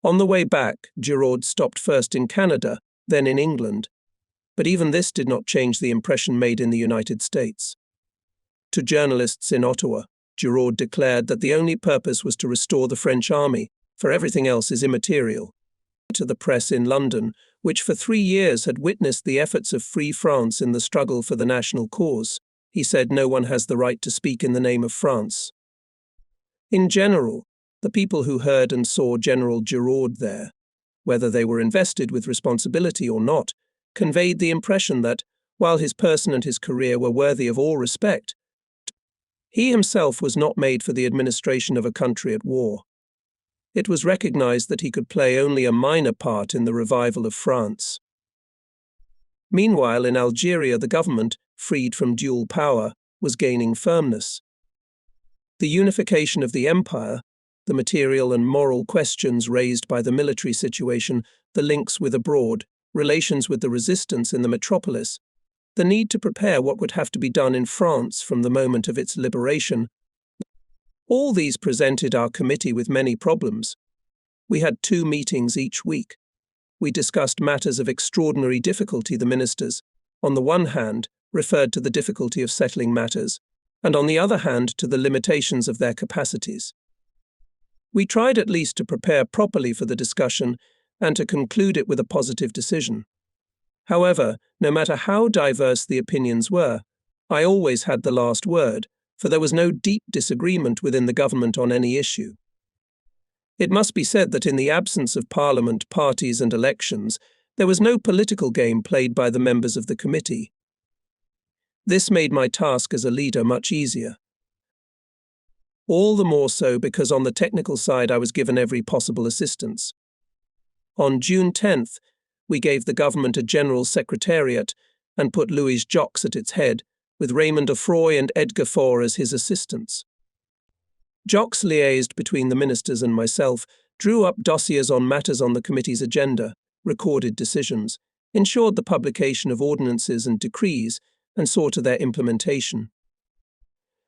On the way back, Giraud stopped first in Canada, then in England. But even this did not change the impression made in the United States. To journalists in Ottawa, Giraud declared that the only purpose was to restore the French army, for everything else is immaterial. To the press in London, which for 3 years had witnessed the efforts of Free France in the struggle for the national cause, he said no one has the right to speak in the name of France. In general, the people who heard and saw General Giraud there, whether they were invested with responsibility or not, conveyed the impression that, while his person and his career were worthy of all respect, he himself was not made for the administration of a country at war. It was recognized that he could play only a minor part in the revival of France. Meanwhile, in Algeria, the government, freed from dual power, was gaining firmness. The unification of the empire, the material and moral questions raised by the military situation, the links with abroad, relations with the resistance in the metropolis, the need to prepare what would have to be done in France from the moment of its liberation. All these presented our committee with many problems. We had 2 meetings each week. We discussed matters of extraordinary difficulty. The ministers, on the one hand, referred to the difficulty of settling matters, and on the other hand to the limitations of their capacities. We tried at least to prepare properly for the discussion and to conclude it with a positive decision. However, no matter how diverse the opinions were, I always had the last word, for there was no deep disagreement within the government on any issue. It must be said that in the absence of parliament, parties and elections, there was no political game played by the members of the committee. This made my task as a leader much easier. All the more so because on the technical side I was given every possible assistance. On June 10th, we gave the government a general secretariat and put Louis Jox at its head, with Raymond Offroy and Edgar Faure as his assistants. Jox liaised between the ministers and myself, drew up dossiers on matters on the committee's agenda, recorded decisions, ensured the publication of ordinances and decrees, and saw to their implementation.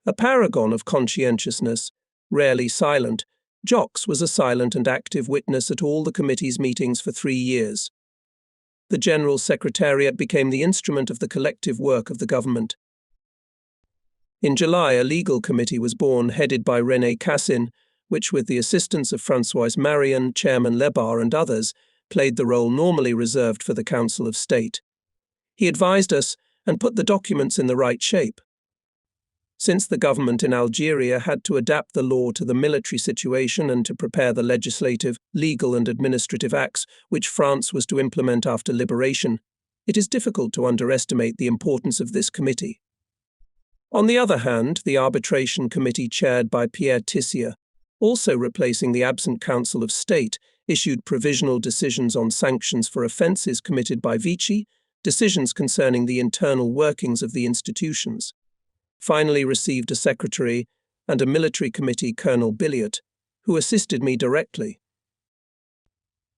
A paragon of conscientiousness, rarely silent, Jox was a silent and active witness at all the committee's meetings for 3 years. The General Secretariat became the instrument of the collective work of the government. In July, a legal committee was born, headed by René Cassin, which, with the assistance of François Marion, Chairman Lebar and others, played the role normally reserved for the Council of State. He advised us and put the documents in the right shape. Since the government in Algeria had to adapt the law to the military situation and to prepare the legislative, legal and administrative acts which France was to implement after liberation, it is difficult to underestimate the importance of this committee. On the other hand, the arbitration committee chaired by Pierre Tissier, also replacing the absent Council of State, issued provisional decisions on sanctions for offences committed by Vichy, decisions concerning the internal workings of the institutions. Finally received a secretary and a military committee, Colonel Billiot, who assisted me directly.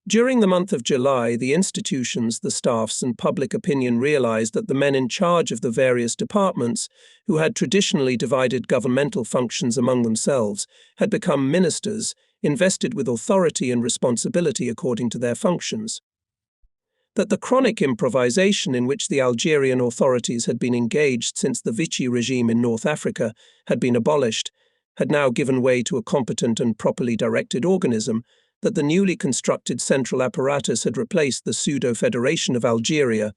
During the month of July, the institutions, the staffs and public opinion realized that the men in charge of the various departments, who had traditionally divided governmental functions among themselves, had become ministers, invested with authority and responsibility according to their functions. That the chronic improvisation in which the Algerian authorities had been engaged since the Vichy regime in North Africa had been abolished, had now given way to a competent and properly directed organism, that the newly constructed central apparatus had replaced the pseudo-federation of Algeria,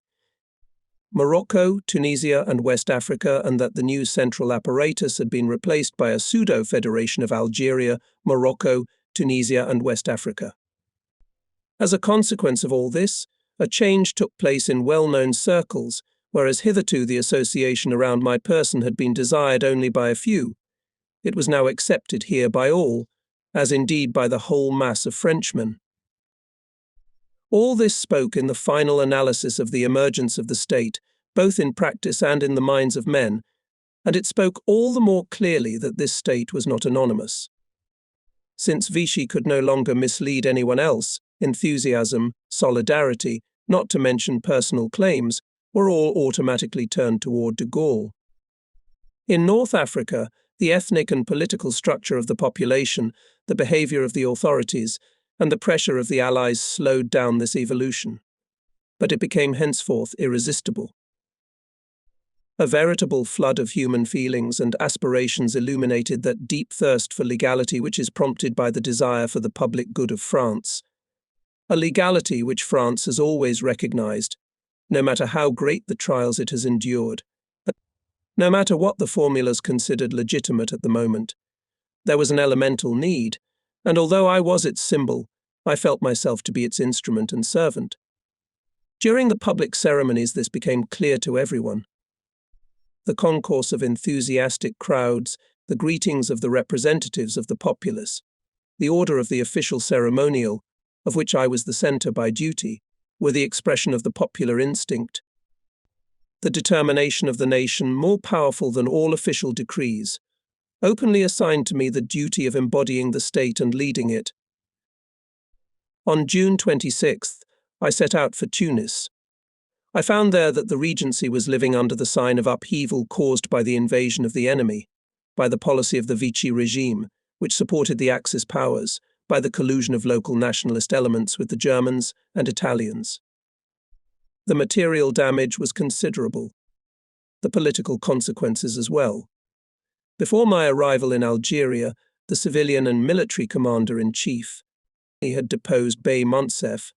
Morocco, Tunisia and West Africa, and that the new central apparatus had been replaced by a pseudo-federation of Algeria, Morocco, Tunisia and West Africa. As a consequence of all this, a change took place in well-known circles, whereas hitherto the association around my person had been desired only by a few. It was now accepted here by all, as indeed by the whole mass of Frenchmen. All this spoke in the final analysis of the emergence of the state, both in practice and in the minds of men, and it spoke all the more clearly that this state was not anonymous. Since Vichy could no longer mislead anyone else, enthusiasm, solidarity, not to mention personal claims, were all automatically turned toward de Gaulle. In North Africa, the ethnic and political structure of the population, the behavior of the authorities, and the pressure of the Allies slowed down this evolution. But it became henceforth irresistible. A veritable flood of human feelings and aspirations illuminated that deep thirst for legality which is prompted by the desire for the public good of France. A legality which France has always recognized, no matter how great the trials it has endured. No matter what the formulas considered legitimate at the moment, there was an elemental need, and although I was its symbol, I felt myself to be its instrument and servant. During the public ceremonies, this became clear to everyone. The concourse of enthusiastic crowds, the greetings of the representatives of the populace, the order of the official ceremonial, of which I was the centre by duty, were the expression of the popular instinct, the determination of the nation more powerful than all official decrees, openly assigned to me the duty of embodying the state and leading it. On June 26th, I set out for Tunis. I found there that the Regency was living under the sign of upheaval caused by the invasion of the enemy, by the policy of the Vichy regime, which supported the Axis powers, by the collusion of local nationalist elements with the Germans and Italians. The material damage was considerable, the political consequences as well. Before my arrival in Algeria, the civilian and military commander-in-chief, he had deposed Bey Moncef,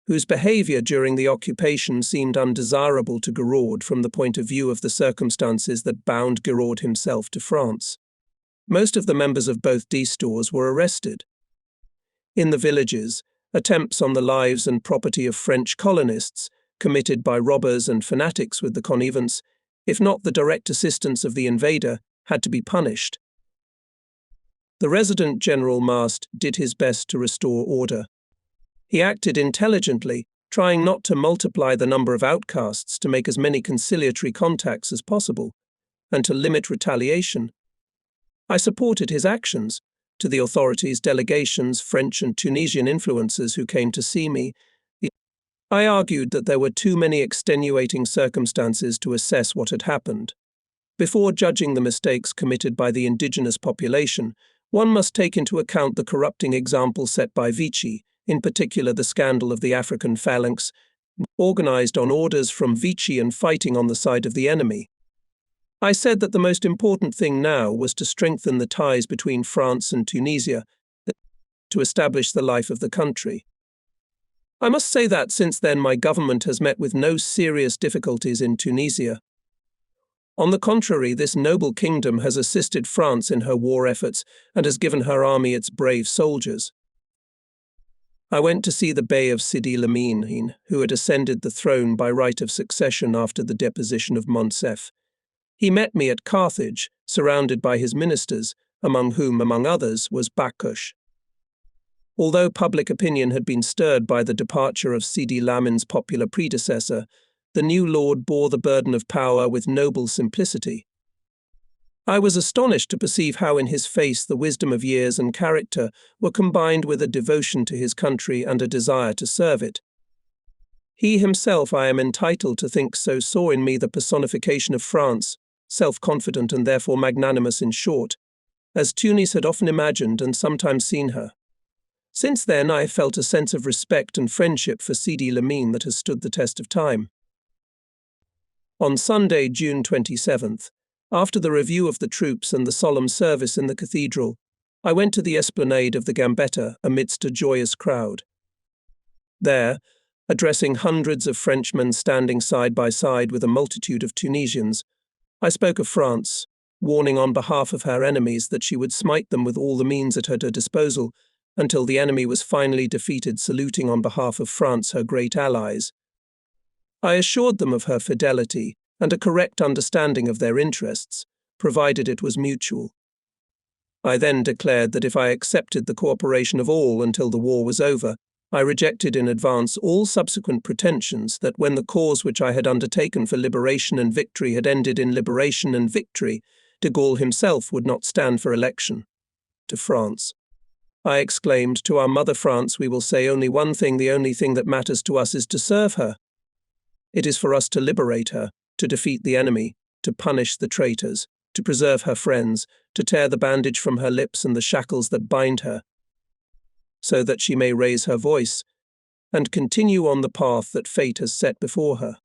whose behaviour during the occupation seemed undesirable to Giraud from the point of view of the circumstances that bound Giraud himself to France. Most of the members of both D-stores were arrested. In the villages, attempts on the lives and property of French colonists, committed by robbers and fanatics with the connivance, if not the direct assistance of the invader, had to be punished. The resident General Mast did his best to restore order. He acted intelligently, trying not to multiply the number of outcasts to make as many conciliatory contacts as possible, and to limit retaliation. I supported his actions. To the authorities, delegations, French and Tunisian influencers who came to see me, I argued that there were too many extenuating circumstances to assess what had happened. Before judging the mistakes committed by the indigenous population, one must take into account the corrupting example set by Vichy, in particular the scandal of the African phalanx, organized on orders from Vichy and fighting on the side of the enemy. I said that the most important thing now was to strengthen the ties between France and Tunisia, to establish the life of the country. I must say that since then my government has met with no serious difficulties in Tunisia. On the contrary, this noble kingdom has assisted France in her war efforts and has given her army its brave soldiers. I went to see the Bey of Sidi Lamine, who had ascended the throne by right of succession after the deposition of Moncef. He met me at Carthage, surrounded by his ministers, among whom, among others, was Bakush. Although public opinion had been stirred by the departure of Sidi Lamine's popular predecessor, the new lord bore the burden of power with noble simplicity. I was astonished to perceive how in his face the wisdom of years and character were combined with a devotion to his country and a desire to serve it. He himself, I am entitled to think so, saw in me the personification of France, self-confident and therefore magnanimous in short, as Tunis had often imagined and sometimes seen her. Since then I have felt a sense of respect and friendship for Sidi Lamine that has stood the test of time. On Sunday, June 27th, after the review of the troops and the solemn service in the cathedral, I went to the esplanade of the Gambetta amidst a joyous crowd. There, addressing hundreds of Frenchmen standing side by side with a multitude of Tunisians, I spoke of France, warning on behalf of her enemies that she would smite them with all the means at her disposal until the enemy was finally defeated, saluting on behalf of France her great allies. I assured them of her fidelity and a correct understanding of their interests, provided it was mutual. I then declared that if I accepted the cooperation of all until the war was over, I rejected in advance all subsequent pretensions that when the cause which I had undertaken for liberation and victory had ended in liberation and victory, de Gaulle himself would not stand for election. To France, I exclaimed, to our mother France we will say only one thing: the only thing that matters to us is to serve her. It is for us to liberate her, to defeat the enemy, to punish the traitors, to preserve her friends, to tear the bandage from her lips and the shackles that bind her. so that she may raise her voice and continue on the path that fate has set before her.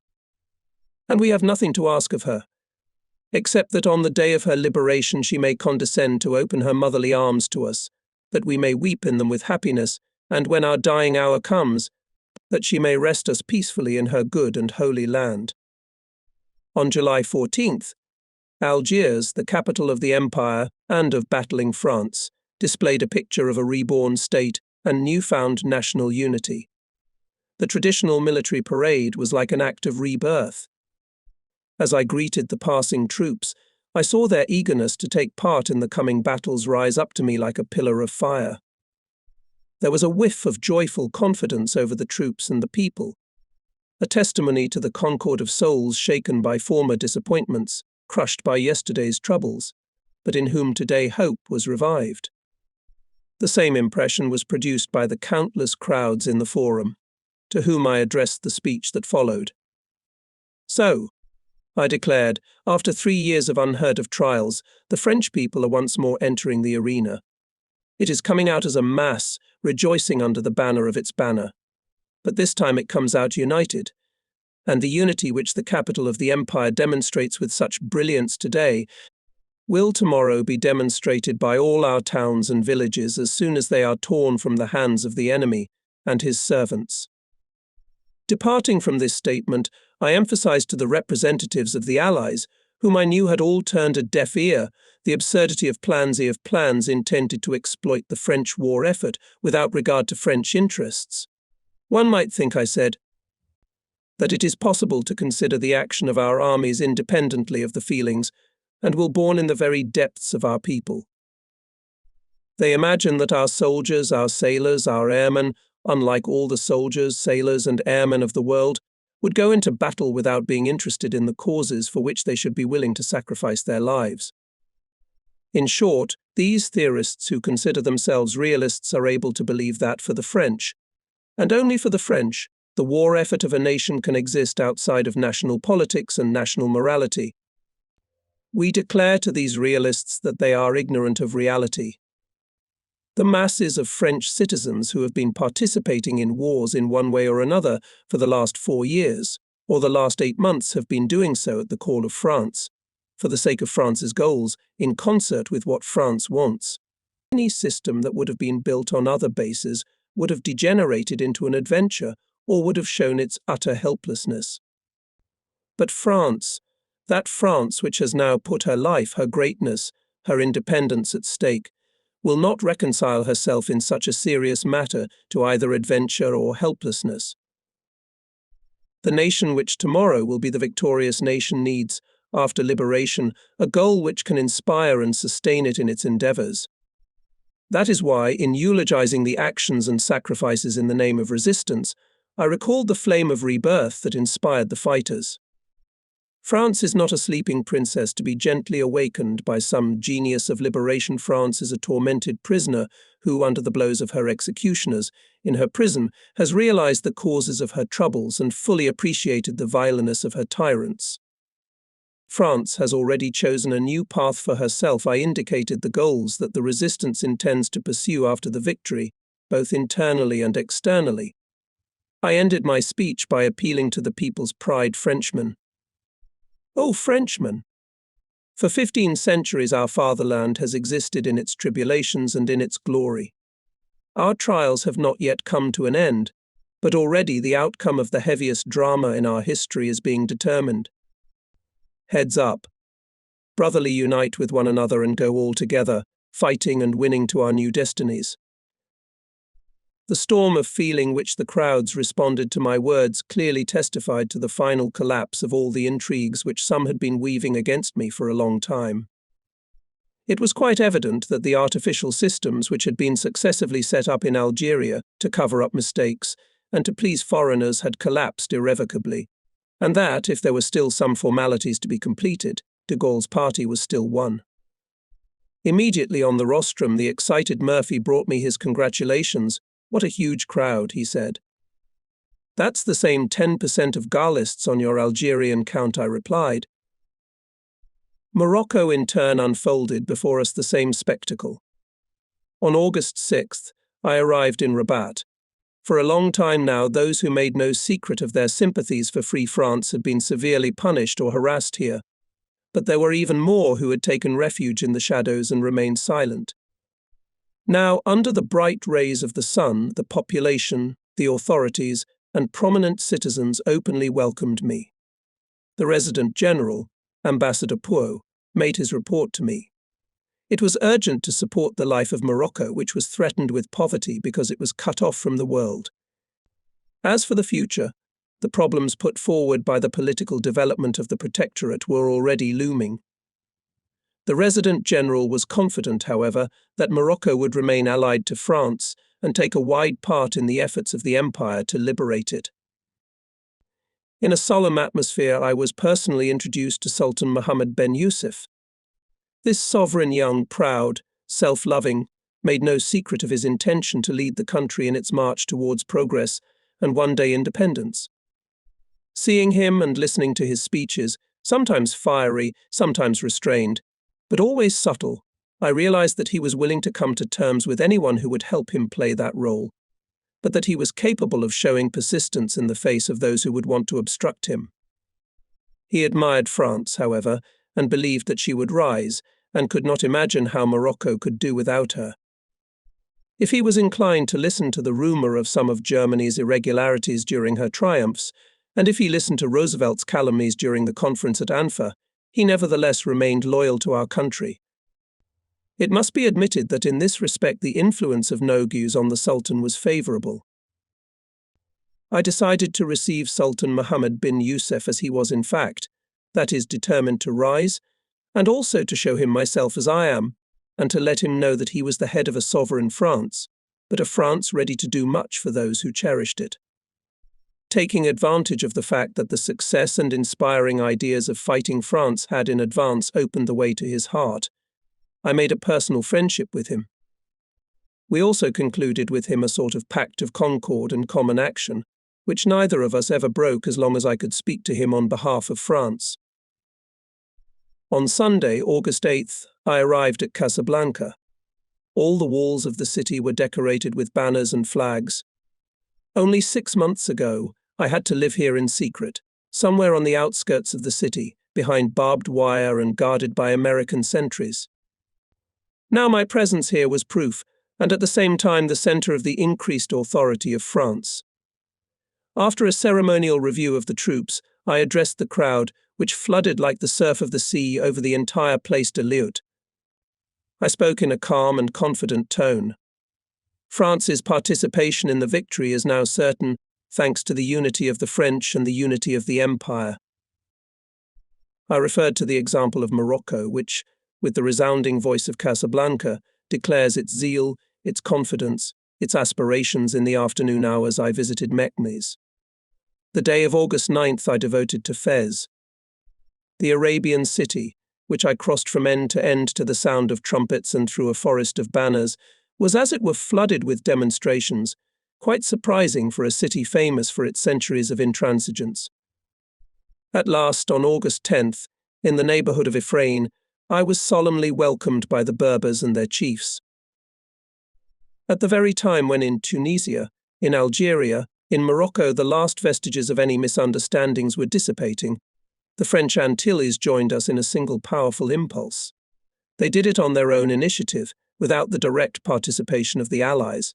And we have nothing to ask of her, except that on the day of her liberation she may condescend to open her motherly arms to us, that we may weep in them with happiness, and when our dying hour comes, that she may rest us peacefully in her good and holy land. On July 14th, Algiers, the capital of the empire and of battling France, displayed a picture of a reborn state and newfound national unity. The traditional military parade was like an act of rebirth. As I greeted the passing troops, I saw their eagerness to take part in the coming battles rise up to me like a pillar of fire. There was a whiff of joyful confidence over the troops and the people, a testimony to the concord of souls shaken by former disappointments, crushed by yesterday's troubles, but in whom today hope was revived. The same impression was produced by the countless crowds in the forum, to whom I addressed the speech that followed. So, I declared, after 3 years of unheard of trials, the French people are once more entering the arena. It is coming out as a mass, rejoicing under the banner of its banner. But this time it comes out united, and the unity which the capital of the empire demonstrates with such brilliance today will tomorrow be demonstrated by all our towns and villages as soon as they are torn from the hands of the enemy and his servants. Departing from this statement, I emphasized to the representatives of the Allies, whom I knew had all turned a deaf ear, the absurdity of plans intended to exploit the French war effort without regard to French interests. One might think, I said, that it is possible to consider the action of our armies independently of the feelings, and will born in the very depths of our people. They imagine that our soldiers, our sailors, our airmen, unlike all the soldiers, sailors, and airmen of the world, would go into battle without being interested in the causes for which they should be willing to sacrifice their lives. In short, these theorists who consider themselves realists are able to believe that for the French, and only for the French, the war effort of a nation can exist outside of national politics and national morality. We declare to these realists that they are ignorant of reality. The masses of French citizens who have been participating in wars in one way or another for the last 4 years, or the last 8 months, have been doing so at the call of France, for the sake of France's goals, in concert with what France wants. Any system that would have been built on other bases would have degenerated into an adventure or would have shown its utter helplessness. But France, that France which has now put her life, her greatness, her independence at stake, will not reconcile herself in such a serious matter to either adventure or helplessness. The nation which tomorrow will be the victorious nation needs, after liberation, a goal which can inspire and sustain it in its endeavors. That is why, in eulogizing the actions and sacrifices in the name of resistance, I recalled the flame of rebirth that inspired the fighters. France is not a sleeping princess to be gently awakened by some genius of liberation. France is a tormented prisoner who, under the blows of her executioners, in her prison, has realized the causes of her troubles and fully appreciated the vileness of her tyrants. France has already chosen a new path for herself. I indicated the goals that the resistance intends to pursue after the victory, both internally and externally. I ended my speech by appealing to the people's pride, Frenchmen. O Frenchmen! For 15 centuries our fatherland has existed in its tribulations and in its glory. Our trials have not yet come to an end, but already the outcome of the heaviest drama in our history is being determined. Heads up. Brotherly unite with one another and go all together, fighting and winning to our new destinies. The storm of feeling which the crowds responded to my words clearly testified to the final collapse of all the intrigues which some had been weaving against me for a long time. It was quite evident that the artificial systems which had been successively set up in Algeria to cover up mistakes and to please foreigners had collapsed irrevocably, and that, if there were still some formalities to be completed, de Gaulle's party was still won. Immediately on the rostrum, the excited Murphy brought me his congratulations. "What a huge crowd," he said. "That's the same 10% of Gaullists on your Algerian count," I replied. Morocco in turn unfolded before us the same spectacle. On August 6th, I arrived in Rabat. For a long time now, those who made no secret of their sympathies for Free France had been severely punished or harassed here. But there were even more who had taken refuge in the shadows and remained silent. Now, under the bright rays of the sun, the population, the authorities, and prominent citizens openly welcomed me. The Resident General, Ambassador Pou, made his report to me. It was urgent to support the life of Morocco, which was threatened with poverty because it was cut off from the world. As for the future, the problems put forward by the political development of the Protectorate were already looming. The Resident General was confident, however, that Morocco would remain allied to France and take a wide part in the efforts of the empire to liberate it. In a solemn atmosphere, I was personally introduced to Sultan Mohammed bin Yusuf. This sovereign, young, proud, self-loving, made no secret of his intention to lead the country in its march towards progress and one-day independence. Seeing him and listening to his speeches, sometimes fiery, sometimes restrained, but always subtle, I realized that he was willing to come to terms with anyone who would help him play that role, but that he was capable of showing persistence in the face of those who would want to obstruct him. He admired France, however, and believed that she would rise, and could not imagine how Morocco could do without her. If he was inclined to listen to the rumor of some of Germany's irregularities during her triumphs, and if he listened to Roosevelt's calumnies during the conference at Anfa, he nevertheless remained loyal to our country. It must be admitted that in this respect the influence of Nogues on the Sultan was favorable. I decided to receive Sultan Mohammed bin Yusuf as he was in fact, that is, determined to rise, and also to show him myself as I am, and to let him know that he was the head of a sovereign France, but a France ready to do much for those who cherished it. Taking advantage of the fact that the success and inspiring ideas of fighting France had in advance opened the way to his heart, I made a personal friendship with him. We also concluded with him a sort of pact of concord and common action, which neither of us ever broke as long as I could speak to him on behalf of France. On Sunday, August 8th, I arrived at Casablanca. All the walls of the city were decorated with banners and flags. Only 6 months ago, I had to live here in secret, somewhere on the outskirts of the city, behind barbed wire and guarded by American sentries. Now my presence here was proof, and at the same time the center of the increased authority of France. After a ceremonial review of the troops, I addressed the crowd, which flooded like the surf of the sea over the entire Place de Lyout. I spoke in a calm and confident tone. France's participation in the victory is now certain, thanks to the unity of the French and the unity of the Empire. I referred to the example of Morocco, which, with the resounding voice of Casablanca, declares its zeal, its confidence, its aspirations in the afternoon hours I visited Meknes. The day of August 9th I devoted to Fez. The Arabian city, which I crossed from end to the sound of trumpets and through a forest of banners, was as it were flooded with demonstrations, quite surprising for a city famous for its centuries of intransigence. At last, on August 10th, in the neighborhood of Ifrane, I was solemnly welcomed by the Berbers and their chiefs. At the very time when in Tunisia, in Algeria, in Morocco the last vestiges of any misunderstandings were dissipating, the French Antilles joined us in a single powerful impulse. They did it on their own initiative, without the direct participation of the Allies.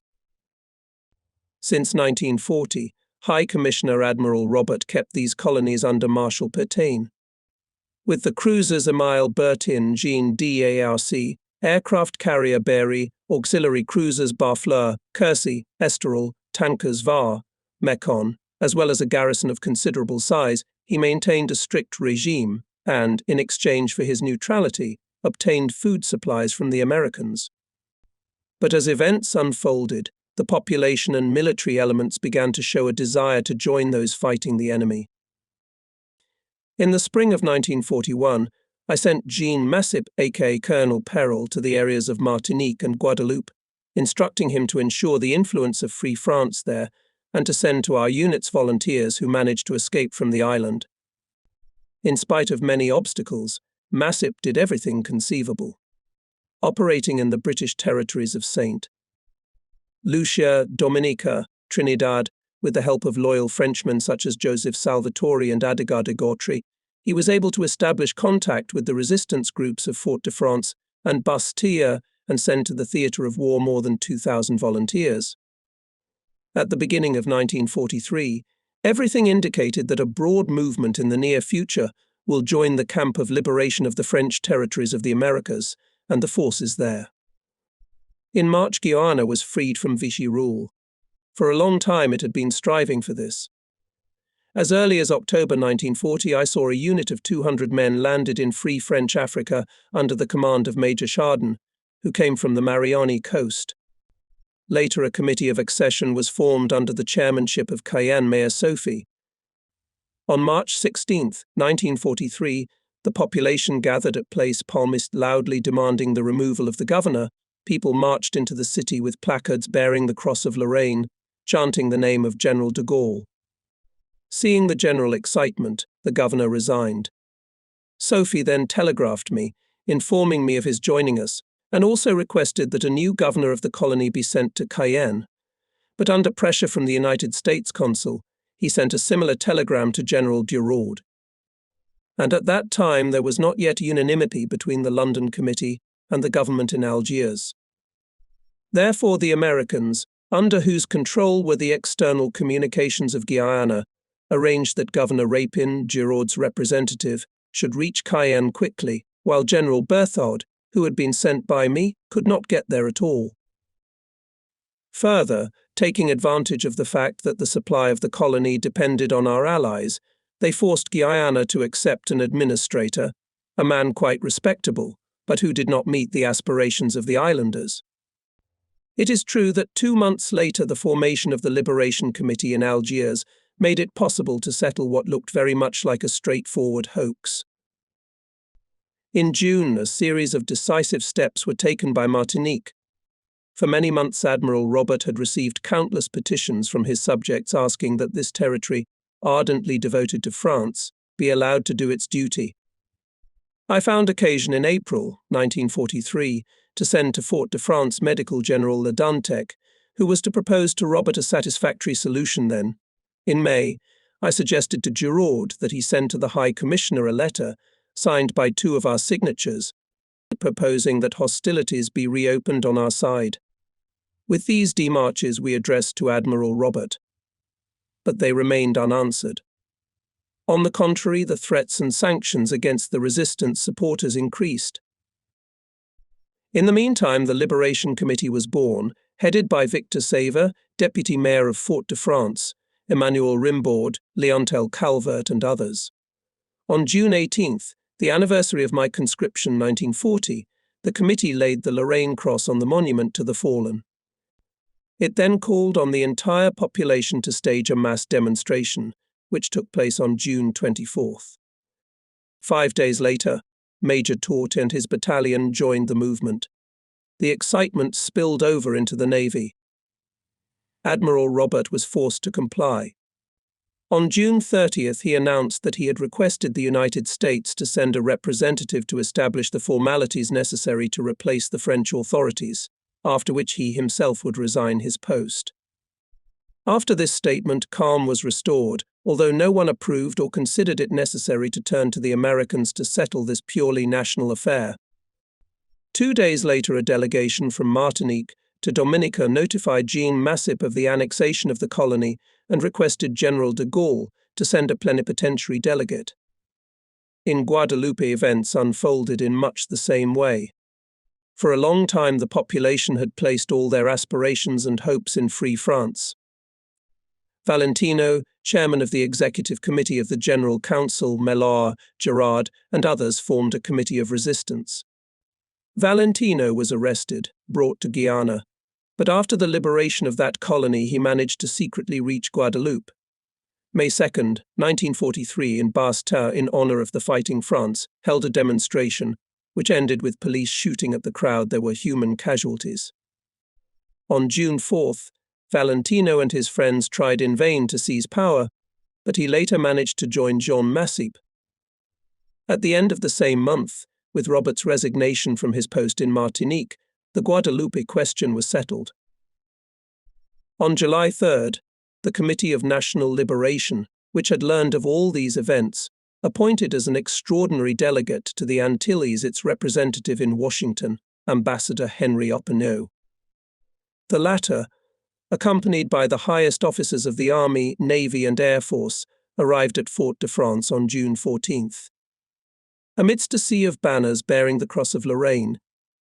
Since 1940, High Commissioner Admiral Robert kept these colonies under Marshal Pétain. With the cruisers Emile Bertin, Jean d'Arc, aircraft carrier Berry, auxiliary cruisers Barfleur, Quercy, Estoril, tankers Var, Mekon, as well as a garrison of considerable size, he maintained a strict regime and, in exchange for his neutrality, obtained food supplies from the Americans. But as events unfolded, the population and military elements began to show a desire to join those fighting the enemy. In the spring of 1941, I sent Jean Massip, aka Colonel Perrel, to the areas of Martinique and Guadeloupe, instructing him to ensure the influence of Free France there and to send to our units volunteers who managed to escape from the island. In spite of many obstacles, Massip did everything conceivable. Operating in the British territories of St. Lucia, Dominica, Trinidad, with the help of loyal Frenchmen such as Joseph Salvatore and Adgar de Gautry, he was able to establish contact with the resistance groups of Fort-de-France and Bastille and send to the theatre of war more than 2,000 volunteers. At the beginning of 1943, everything indicated that a broad movement in the near future will join the camp of liberation of the French territories of the Americas and the forces there. In March, Guyana was freed from Vichy rule. For a long time it had been striving for this. As early as October 1940, I saw a unit of 200 men landed in Free French Africa under the command of Major Chardin, who came from the Mariani coast. Later, a committee of accession was formed under the chairmanship of Cayenne Mayor Sophie. On March 16, 1943, the population gathered at Place Palmiste loudly demanding the removal of the governor. People marched into the city with placards bearing the Cross of Lorraine, chanting the name of General de Gaulle. Seeing the general excitement, the governor resigned. Sophie then telegraphed me, informing me of his joining us, and also requested that a new governor of the colony be sent to Cayenne. But under pressure from the United States consul, he sent a similar telegram to General Duraud. And at that time there was not yet unanimity between the London Committee and the government in Algiers. Therefore the Americans, under whose control were the external communications of Guyana, arranged that Governor Rapin, Duraud's representative, should reach Cayenne quickly, while General Berthaud, who had been sent by me, could not get there at all. Further, taking advantage of the fact that the supply of the colony depended on our allies, they forced Guyana to accept an administrator, a man quite respectable, but who did not meet the aspirations of the islanders. It is true that 2 months later the formation of the Liberation Committee in Algiers made it possible to settle what looked very much like a straightforward hoax. In June, a series of decisive steps were taken by Martinique. For many months Admiral Robert had received countless petitions from his subjects asking that this territory, ardently devoted to France, be allowed to do its duty. I found occasion in April 1943 to send to Fort-de-France Medical General Le Dantec, who was to propose to Robert a satisfactory solution then. In May, I suggested to Duraud that he send to the High Commissioner a letter, signed by 2 of our signatures, proposing that hostilities be reopened on our side. With these démarches we addressed to Admiral Robert, but they remained unanswered. On the contrary, the threats and sanctions against the resistance supporters increased. In the meantime, the Liberation Committee was born, headed by Victor Seyver, Deputy Mayor of Fort-de-France, Emmanuel Rimbaud, Leontel Calvert, and others. On June 18th, the anniversary of my conscription 1940, the committee laid the Lorraine Cross on the monument to the fallen. It then called on the entire population to stage a mass demonstration, which took place on June 24th. 5 days later, Major Tort and his battalion joined the movement. The excitement spilled over into the Navy. Admiral Robert was forced to comply. On June 30th, he announced that he had requested the United States to send a representative to establish the formalities necessary to replace the French authorities, after which he himself would resign his post. After this statement, calm was restored, although no one approved or considered it necessary to turn to the Americans to settle this purely national affair. 2 days later, a delegation from Martinique to Dominica notified Jean Massip of the annexation of the colony and requested General de Gaulle to send a plenipotentiary delegate. In Guadeloupe, events unfolded in much the same way. For a long time, the population had placed all their aspirations and hopes in Free France. Valentino, chairman of the Executive Committee of the General Council, Mellard, Gerard, and others formed a committee of resistance. Valentino was arrested, brought to Guyana, but after the liberation of that colony he managed to secretly reach Guadeloupe. May 2, 1943, in Bastille, in honor of the fighting France, held a demonstration, which ended with police shooting at the crowd. There were human casualties. On June 4th, Valentino and his friends tried in vain to seize power, but he later managed to join Jean Massip. At the end of the same month, with Robert's resignation from his post in Martinique, the Guadeloupe question was settled. On July 3rd, the Committee of National Liberation, which had learned of all these events, appointed as an extraordinary delegate to the Antilles its representative in Washington, Ambassador Henry Oppenau. The latter, accompanied by the highest officers of the Army, Navy and Air Force, arrived at Fort-de-France on June 14th. Amidst a sea of banners bearing the Cross of Lorraine,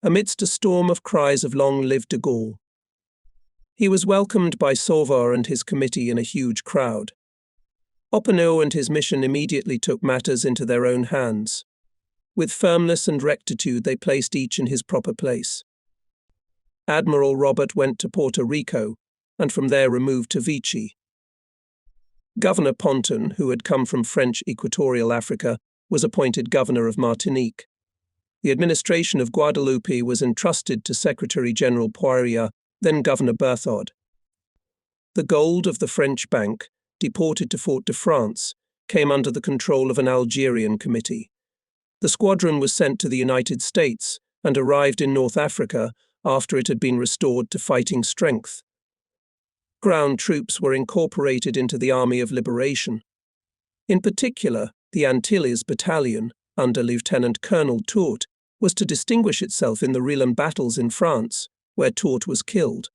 amidst a storm of cries of "Long live de Gaulle," he was welcomed by Sauveur and his committee in a huge crowd. Oppenau and his mission immediately took matters into their own hands. With firmness and rectitude they placed each in his proper place. Admiral Robert went to Puerto Rico, and from there removed to Vichy. Governor Ponton, who had come from French Equatorial Africa, was appointed governor of Martinique. The administration of Guadeloupe was entrusted to Secretary-General Poirier, then Governor Berthaud. The gold of the French bank, deported to Fort-de-France, came under the control of an Algerian committee. The squadron was sent to the United States and arrived in North Africa after it had been restored to fighting strength. Ground troops were incorporated into the Army of Liberation. In particular, the Antilles Battalion, under Lieutenant Colonel Tourt, was to distinguish itself in the Rhylin battles in France, where Tourt was killed.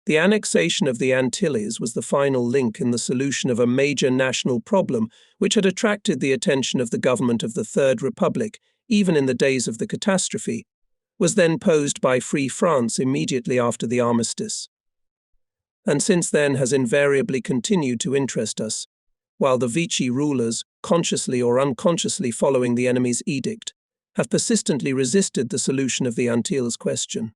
The annexation of the Antilles was the final link in the solution of a major national problem which had attracted the attention of the government of the Third Republic, even in the days of the catastrophe, was then posed by Free France immediately after the armistice, and since then has invariably continued to interest us, while the Vichy rulers, consciously or unconsciously following the enemy's edict, have persistently resisted the solution of the Antilles question.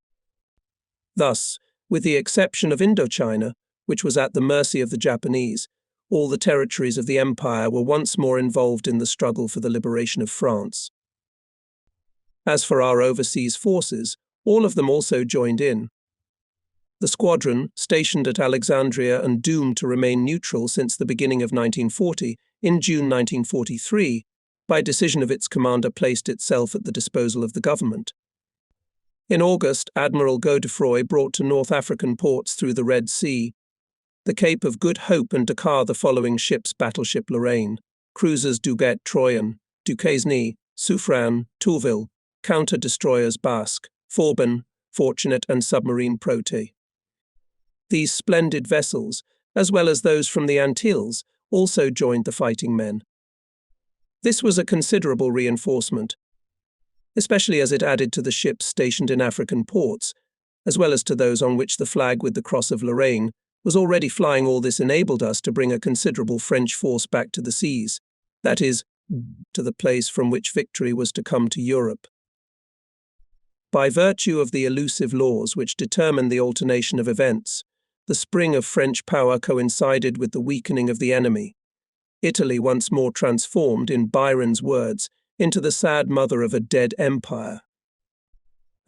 Thus, with the exception of Indochina, which was at the mercy of the Japanese, all the territories of the empire were once more involved in the struggle for the liberation of France. As for our overseas forces, all of them also joined in. The squadron, stationed at Alexandria and doomed to remain neutral since the beginning of 1940, in June 1943, by decision of its commander placed itself at the disposal of the government. In August, Admiral Godefroy brought to North African ports through the Red Sea, the Cape of Good Hope and Dakar the following ships: battleship Lorraine, cruisers Duguette Troyen, Duquesne, Suffren, Tourville, counter-destroyers Basque, Forbin, Fortunate and submarine Prote. These splendid vessels, as well as those from the Antilles, also joined the fighting men. This was a considerable reinforcement, especially as it added to the ships stationed in African ports, as well as to those on which the flag with the Cross of Lorraine was already flying. All this enabled us to bring a considerable French force back to the seas, that is, to the place from which victory was to come to Europe. By virtue of the elusive laws which determine the alternation of events, the spring of French power coincided with the weakening of the enemy. Italy once more transformed, in Byron's words, into the sad mother of a dead empire,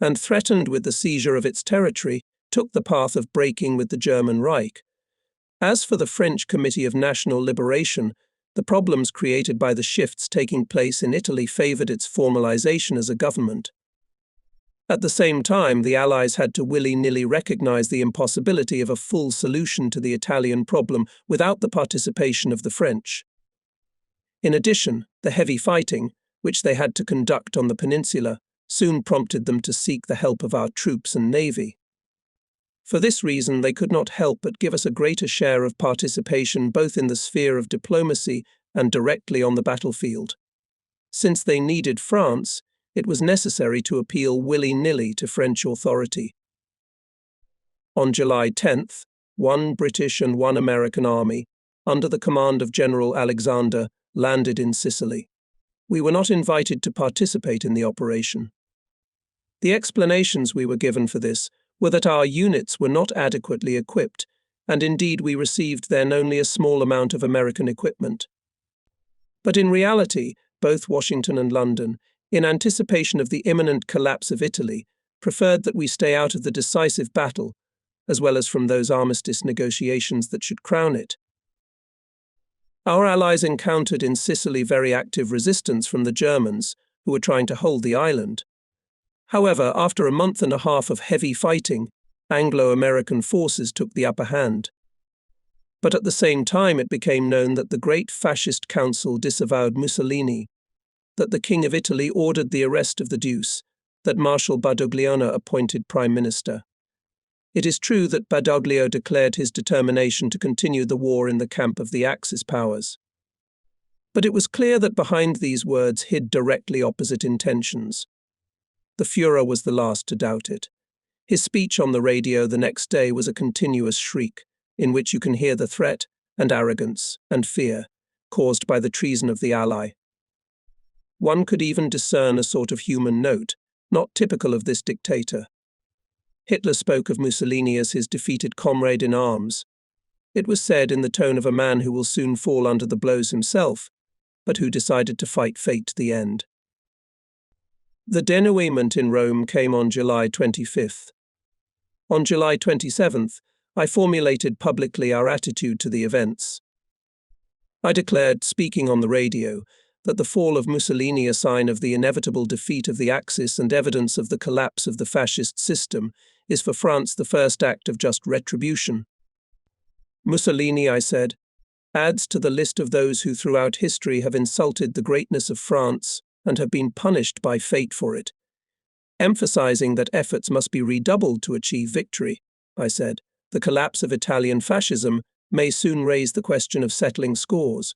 and threatened with the seizure of its territory, took the path of breaking with the German Reich. As for the French Committee of National Liberation, the problems created by the shifts taking place in Italy favoured its formalization as a government. At the same time, the Allies had to willy-nilly recognize the impossibility of a full solution to the Italian problem without the participation of the French. In addition, the heavy fighting, which they had to conduct on the peninsula, soon prompted them to seek the help of our troops and navy. For this reason, they could not help but give us a greater share of participation both in the sphere of diplomacy and directly on the battlefield. Since they needed France, it was necessary to appeal willy-nilly to French authority. On July 10th, one British and one American army, under the command of General Alexander, landed in Sicily. We were not invited to participate in the operation. The explanations we were given for this were that our units were not adequately equipped, and indeed we received then only a small amount of American equipment. But in reality, both Washington and London, in anticipation of the imminent collapse of Italy, preferred that we stay out of the decisive battle, as well as from those armistice negotiations that should crown it. Our allies encountered in Sicily very active resistance from the Germans, who were trying to hold the island. However, after a month and a half of heavy fighting, Anglo-American forces took the upper hand. But at the same time it became known that the Great Fascist Council disavowed Mussolini, that the King of Italy ordered the arrest of the Deuce, that Marshal Badoglione appointed Prime Minister. It is true that Badoglio declared his determination to continue the war in the camp of the Axis powers. But it was clear that behind these words hid directly opposite intentions. The Führer was the last to doubt it. His speech on the radio the next day was a continuous shriek, in which you can hear the threat and arrogance and fear caused by the treason of the ally. One could even discern a sort of human note, not typical of this dictator. Hitler spoke of Mussolini as his defeated comrade in arms. It was said in the tone of a man who will soon fall under the blows himself, but who decided to fight fate to the end. The denouement in Rome came on July 25th. On July 27th, I formulated publicly our attitude to the events. I declared, speaking on the radio, that the fall of Mussolini, a sign of the inevitable defeat of the Axis and evidence of the collapse of the fascist system, is for France the first act of just retribution. Mussolini, I said, adds to the list of those who throughout history have insulted the greatness of France and have been punished by fate for it. Emphasizing that efforts must be redoubled to achieve victory, I said, the collapse of Italian fascism may soon raise the question of settling scores.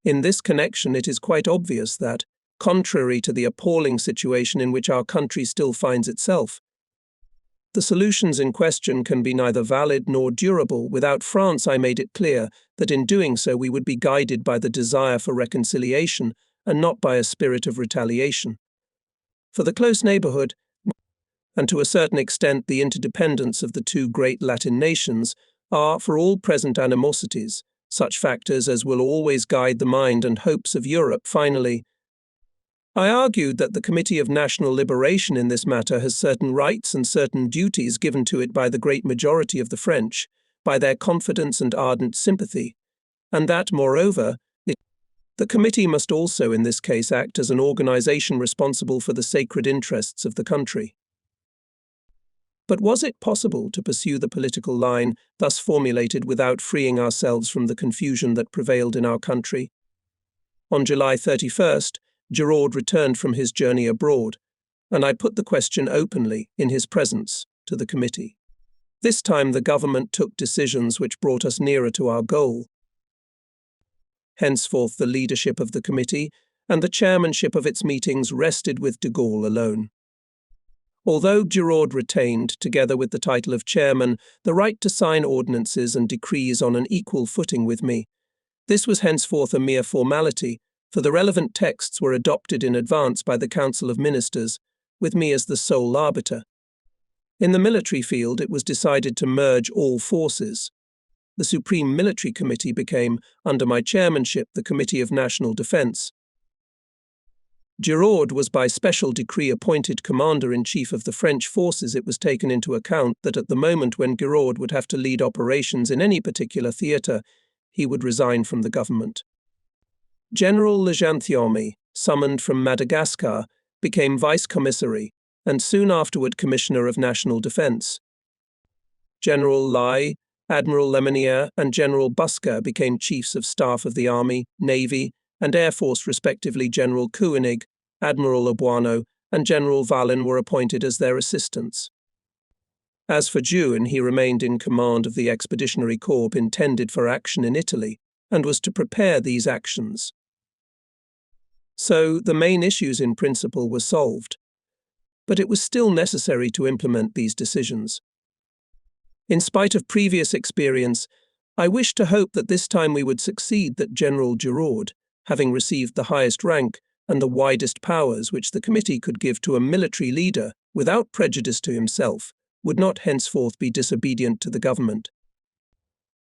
In this connection, it is quite obvious that, contrary to the appalling situation in which our country still finds itself, the solutions in question can be neither valid nor durable. Without France, I made it clear that in doing so we would be guided by the desire for reconciliation and not by a spirit of retaliation. For the close neighborhood, and to a certain extent the interdependence of the two great Latin nations, are, for all present animosities, such factors as will always guide the mind and hopes of Europe. Finally, I argued that the Committee of National Liberation in this matter has certain rights and certain duties given to it by the great majority of the French, by their confidence and ardent sympathy, and that, moreover, the committee must also in this case act as an organization responsible for the sacred interests of the country. But was it possible to pursue the political line thus formulated without freeing ourselves from the confusion that prevailed in our country? On July 31st, Giraud returned from his journey abroad, and I put the question openly, in his presence, to the committee. This time the government took decisions which brought us nearer to our goal. Henceforth the leadership of the committee and the chairmanship of its meetings rested with de Gaulle alone. Although Giraud retained, together with the title of chairman, the right to sign ordinances and decrees on an equal footing with me, this was henceforth a mere formality, for the relevant texts were adopted in advance by the Council of Ministers, with me as the sole arbiter. In the military field, it was decided to merge all forces. The Supreme Military Committee became, under my chairmanship, the Committee of National Defense. Giraud was by special decree appointed Commander-in-Chief of the French forces. It was taken into account that at the moment when Giraud would have to lead operations in any particular theatre, he would resign from the government. General Legenthiaume, summoned from Madagascar, became Vice-Commissary and soon afterward Commissioner of National Defense. General Lai, Admiral Lemonnier and General Busca became Chiefs of Staff of the Army, Navy, and Air Force respectively. General Koenig, Admiral Obuano, and General Vallin were appointed as their assistants. As for Juin, he remained in command of the Expeditionary Corps intended for action in Italy, and was to prepare these actions. So the main issues in principle were solved, but it was still necessary to implement these decisions. In spite of previous experience, I wished to hope that this time we would succeed, that General Giraud, having received the highest rank and the widest powers which the committee could give to a military leader without prejudice to himself, would not henceforth be disobedient to the government.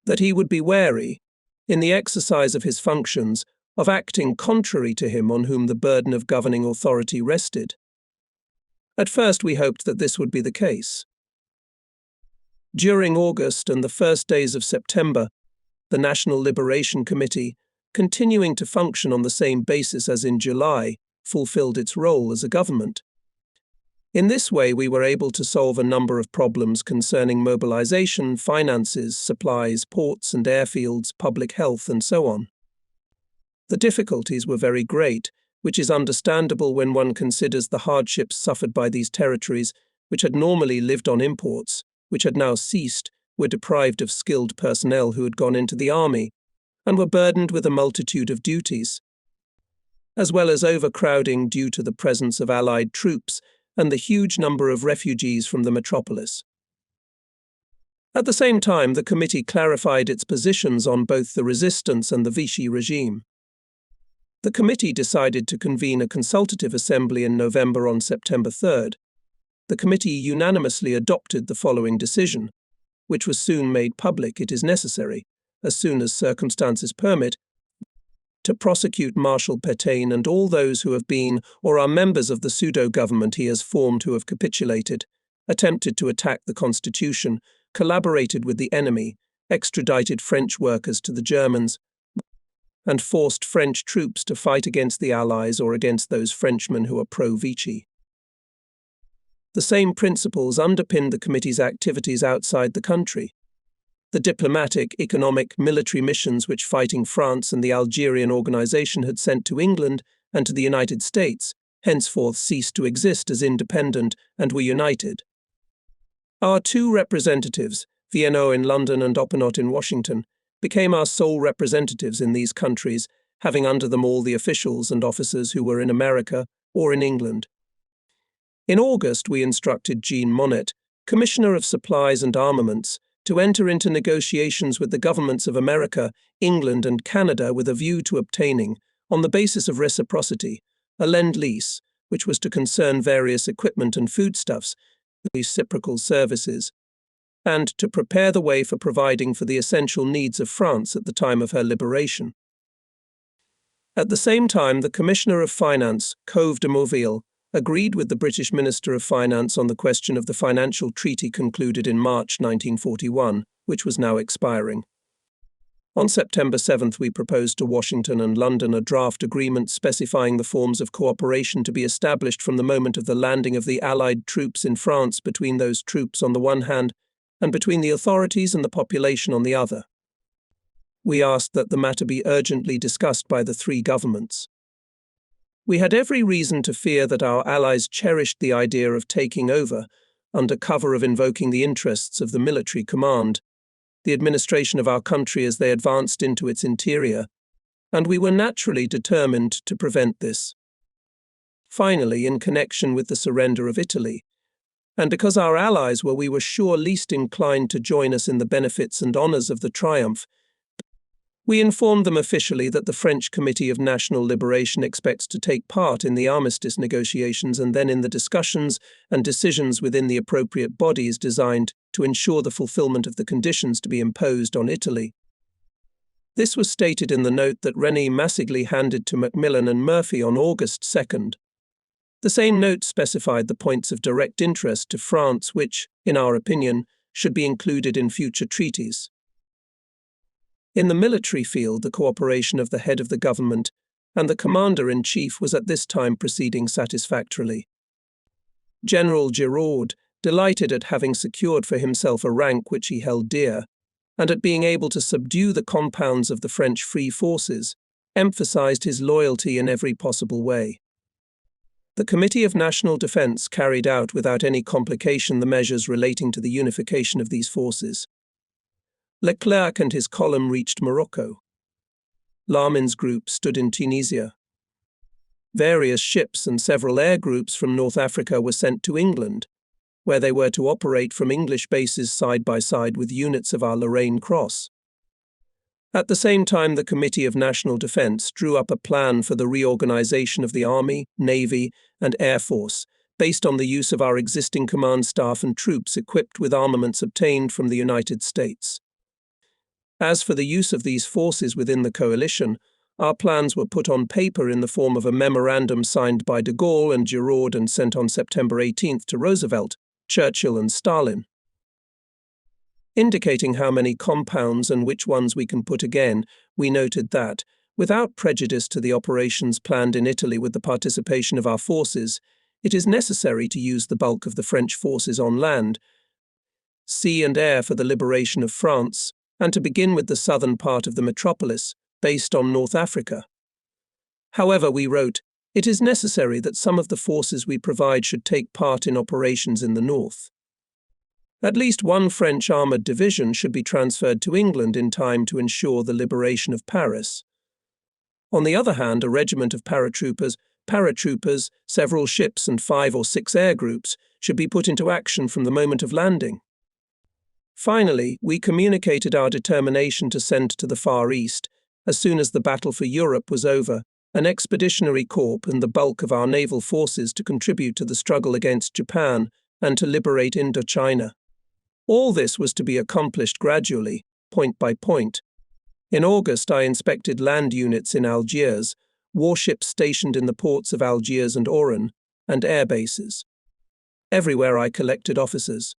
That he would be wary, in the exercise of his functions, of acting contrary to him on whom the burden of governing authority rested. At first we hoped that this would be the case. During August and the first days of September, the National Liberation Committee, continuing to function on the same basis as in July, fulfilled its role as a government. In this way, we were able to solve a number of problems concerning mobilization, finances, supplies, ports and airfields, public health, and so on. The difficulties were very great, which is understandable when one considers the hardships suffered by these territories, which had normally lived on imports, which had now ceased, were deprived of skilled personnel who had gone into the army, and were burdened with a multitude of duties, as well as overcrowding due to the presence of Allied troops and the huge number of refugees from the metropolis. At the same time, the committee clarified its positions on both the resistance and the Vichy regime. The committee decided to convene a consultative assembly in November on September 3rd. The committee unanimously adopted the following decision, which was soon made public. It is necessary, as soon as circumstances permit, to prosecute Marshal Pétain and all those who have been or are members of the pseudo-government he has formed who have capitulated, attempted to attack the constitution, collaborated with the enemy, extradited French workers to the Germans, and forced French troops to fight against the Allies or against those Frenchmen who are pro-Vichy. The same principles underpinned the committee's activities outside the country. The diplomatic, economic, military missions which Fighting France and the Algerian organization had sent to England and to the United States henceforth ceased to exist as independent and were united. Our two representatives, Vienno in London and Oppenot in Washington, became our sole representatives in these countries, having under them all the officials and officers who were in America or in England. In August, we instructed Jean Monnet, Commissioner of Supplies and Armaments, to enter into negotiations with the governments of America, England, and Canada with a view to obtaining, on the basis of reciprocity, a lend-lease, which was to concern various equipment and foodstuffs, reciprocal services, and to prepare the way for providing for the essential needs of France at the time of her liberation. At the same time, the Commissioner of Finance, Cove de Morville, agreed with the British Minister of Finance on the question of the financial treaty concluded in March 1941, which was now expiring. On September 7th, we proposed to Washington and London a draft agreement specifying the forms of cooperation to be established from the moment of the landing of the Allied troops in France between those troops on the one hand and between the authorities and the population on the other. We asked that the matter be urgently discussed by the three governments. We had every reason to fear that our allies cherished the idea of taking over, under cover of invoking the interests of the military command, the administration of our country as they advanced into its interior, and we were naturally determined to prevent this. Finally, in connection with the surrender of Italy, and because our allies were, we were sure, least inclined to join us in the benefits and honours of the triumph, we informed them officially that the French Committee of National Liberation expects to take part in the armistice negotiations and then in the discussions and decisions within the appropriate bodies designed to ensure the fulfillment of the conditions to be imposed on Italy. This was stated in the note that René Massigli handed to Macmillan and Murphy on August 2nd. The same note specified the points of direct interest to France which, in our opinion, should be included in future treaties. In the military field, the cooperation of the head of the government and the commander-in-chief was at this time proceeding satisfactorily. General Giraud, delighted at having secured for himself a rank which he held dear, and at being able to subdue the compounds of the French Free Forces, emphasized his loyalty in every possible way. The Committee of National Defense carried out without any complication the measures relating to the unification of these forces. Leclerc and his column reached Morocco. Lamin's group stood in Tunisia. Various ships and several air groups from North Africa were sent to England, where they were to operate from English bases side by side with units of our Lorraine Cross. At the same time, the Committee of National Defense drew up a plan for the reorganization of the Army, Navy, and Air Force, based on the use of our existing command staff and troops equipped with armaments obtained from the United States. As for the use of these forces within the coalition, our plans were put on paper in the form of a memorandum signed by de Gaulle and Giraud and sent on September 18th to Roosevelt, Churchill and Stalin. Indicating how many compounds and which ones we can put again, we noted that, without prejudice to the operations planned in Italy with the participation of our forces, it is necessary to use the bulk of the French forces on land, sea and air for the liberation of France, and to begin with the southern part of the metropolis, based on North Africa. However, we wrote, it is necessary that some of the forces we provide should take part in operations in the north. At least one French armoured division should be transferred to England in time to ensure the liberation of Paris. On the other hand, a regiment of paratroopers, several ships and 5 or 6 air groups should be put into action from the moment of landing. Finally, we communicated our determination to send to the Far East, as soon as the battle for Europe was over, an expeditionary corps and the bulk of our naval forces to contribute to the struggle against Japan and to liberate Indochina. All this was to be accomplished gradually, point by point. In August, I inspected land units in Algiers, warships stationed in the ports of Algiers and Oran, and air bases. Everywhere I collected officers.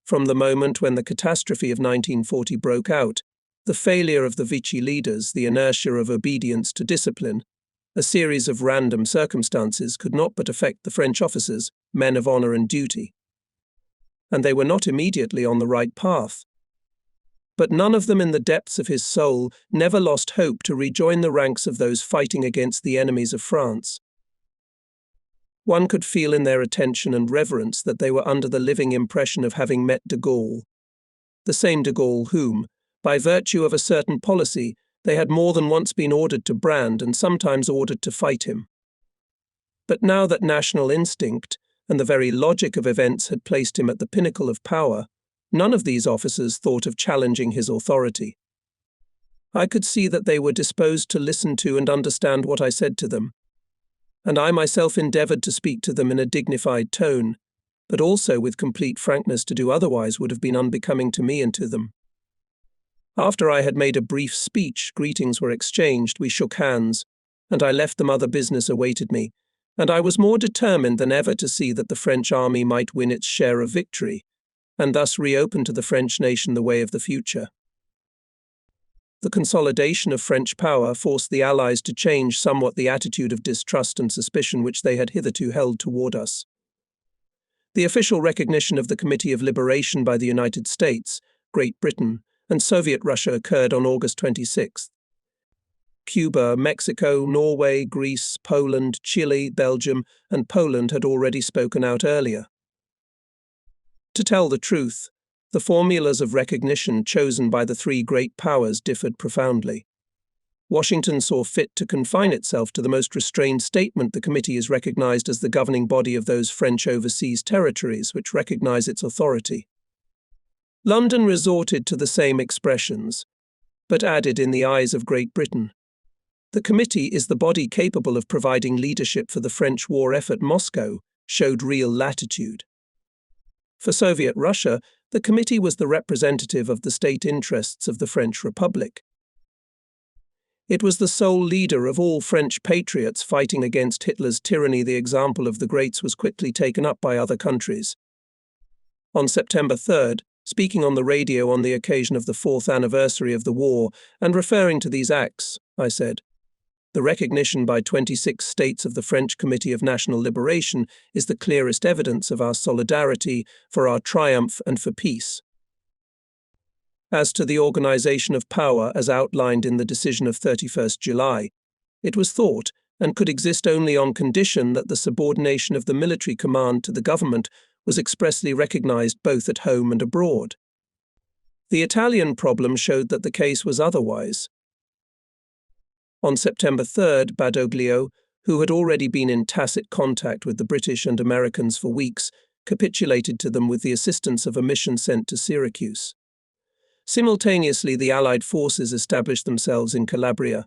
From the moment when the catastrophe of 1940 broke out, the failure of the Vichy leaders, the inertia of obedience to discipline, a series of random circumstances could not but affect the French officers, men of honour and duty. And they were not immediately on the right path. But none of them in the depths of his soul never lost hope to rejoin the ranks of those fighting against the enemies of France. One could feel in their attention and reverence that they were under the living impression of having met de Gaulle, the same de Gaulle whom, by virtue of a certain policy, they had more than once been ordered to brand and sometimes ordered to fight him. But now that national instinct and the very logic of events had placed him at the pinnacle of power, none of these officers thought of challenging his authority. I could see that they were disposed to listen to and understand what I said to them, and I myself endeavoured to speak to them in a dignified tone, but also with complete frankness. To do otherwise would have been unbecoming to me and to them. After I had made a brief speech, greetings were exchanged, we shook hands, and I left them. Other business awaited me, and I was more determined than ever to see that the French army might win its share of victory, and thus reopen to the French nation the way of the future. The consolidation of French power forced the Allies to change somewhat the attitude of distrust and suspicion which they had hitherto held toward us. The official recognition of the Committee of Liberation by the United States, Great Britain, and Soviet Russia occurred on August 26. Cuba, Mexico, Norway, Greece, Poland, Chile, Belgium, and Poland had already spoken out earlier. To tell the truth, the formulas of recognition chosen by the 3 great powers differed profoundly. Washington saw fit to confine itself to the most restrained statement: the committee is recognized as the governing body of those French overseas territories which recognize its authority. London resorted to the same expressions, but added in the eyes of Great Britain, the committee is the body capable of providing leadership for the French war effort. Moscow showed real latitude. For Soviet Russia, the committee was the representative of the state interests of the French Republic. It was the sole leader of all French patriots fighting against Hitler's tyranny. The example of the greats was quickly taken up by other countries. On September 3rd, speaking on the radio on the occasion of the 4th anniversary of the war and referring to these acts, I said, the recognition by 26 states of the French Committee of National Liberation is the clearest evidence of our solidarity for our triumph and for peace. As to the organization of power as outlined in the decision of 31st July, it was thought and could exist only on condition that the subordination of the military command to the government was expressly recognized both at home and abroad. The Italian problem showed that the case was otherwise. On September 3rd, Badoglio, who had already been in tacit contact with the British and Americans for weeks, capitulated to them with the assistance of a mission sent to Syracuse. Simultaneously, the Allied forces established themselves in Calabria.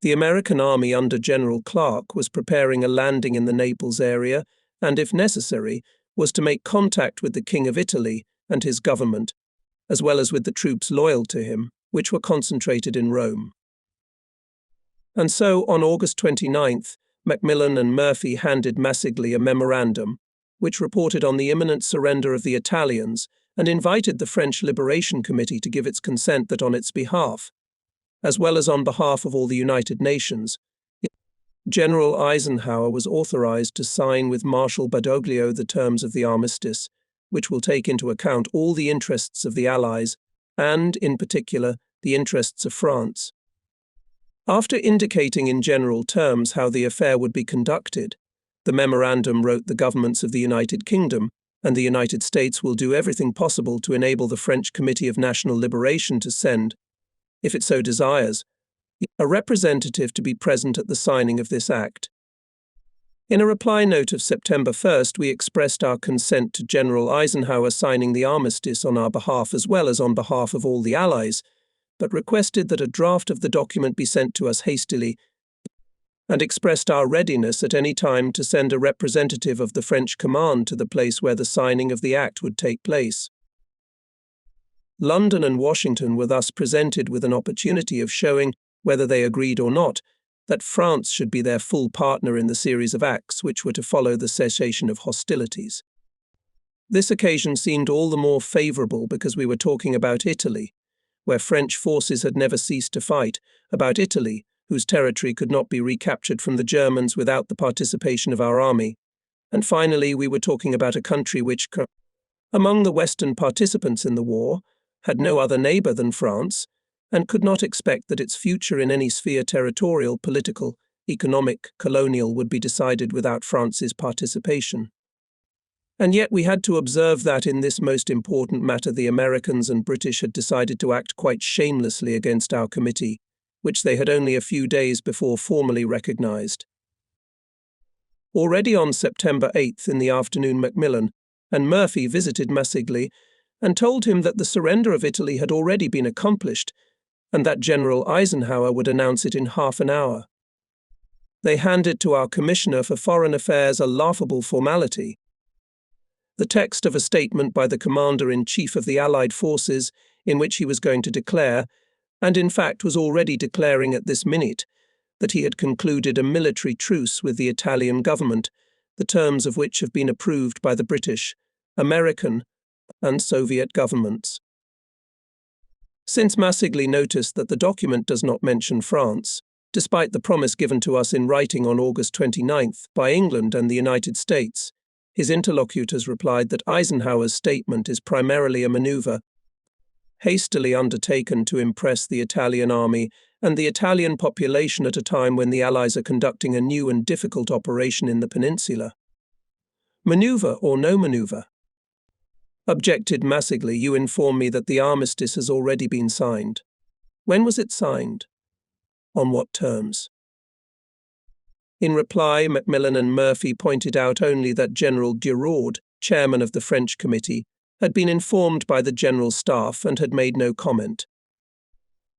The American army under General Clark was preparing a landing in the Naples area and, if necessary, was to make contact with the King of Italy and his government, as well as with the troops loyal to him, which were concentrated in Rome. And so, on August 29th, Macmillan and Murphy handed Massigli a memorandum, which reported on the imminent surrender of the Italians and invited the French Liberation Committee to give its consent that on its behalf, as well as on behalf of all the United Nations, General Eisenhower was authorized to sign with Marshal Badoglio the terms of the armistice, which will take into account all the interests of the Allies and, in particular, the interests of France. After indicating in general terms how the affair would be conducted, the memorandum wrote the governments of the United Kingdom and the United States will do everything possible to enable the French Committee of National Liberation to send, if it so desires, a representative to be present at the signing of this act. In a reply note of September 1st, we expressed our consent to General Eisenhower signing the armistice on our behalf as well as on behalf of all the Allies, but requested that a draft of the document be sent to us hastily and expressed our readiness at any time to send a representative of the French command to the place where the signing of the act would take place. London and Washington were thus presented with an opportunity of showing, whether they agreed or not, that France should be their full partner in the series of acts which were to follow the cessation of hostilities. This occasion seemed all the more favourable because we were talking about Italy, where French forces had never ceased to fight, about Italy, whose territory could not be recaptured from the Germans without the participation of our army, and finally we were talking about a country which, among the Western participants in the war, had no other neighbour than France, and could not expect that its future in any sphere territorial, political, economic, colonial would be decided without France's participation. And yet we had to observe that in this most important matter the Americans and British had decided to act quite shamelessly against our committee, which they had only a few days before formally recognized. Already on September 8th in the afternoon, Macmillan and Murphy visited Massigli and told him that the surrender of Italy had already been accomplished and that General Eisenhower would announce it in half an hour. They handed to our Commissioner for Foreign Affairs a laughable formality, the text of a statement by the Commander-in-Chief of the Allied forces in which he was going to declare, and in fact was already declaring at this minute, that he had concluded a military truce with the Italian government, the terms of which have been approved by the British, American, and Soviet governments. Since Massigli noticed that the document does not mention France, despite the promise given to us in writing on August 29th by England and the United States, his interlocutors replied that Eisenhower's statement is primarily a maneuver hastily undertaken to impress the Italian army and the Italian population at a time when the Allies are conducting a new and difficult operation in the peninsula. Maneuver or no maneuver? Objected Massigli, you inform me that the armistice has already been signed. When was it signed? On what terms? In reply, Macmillan and Murphy pointed out only that General Giraud, chairman of the French committee, had been informed by the General Staff and had made no comment.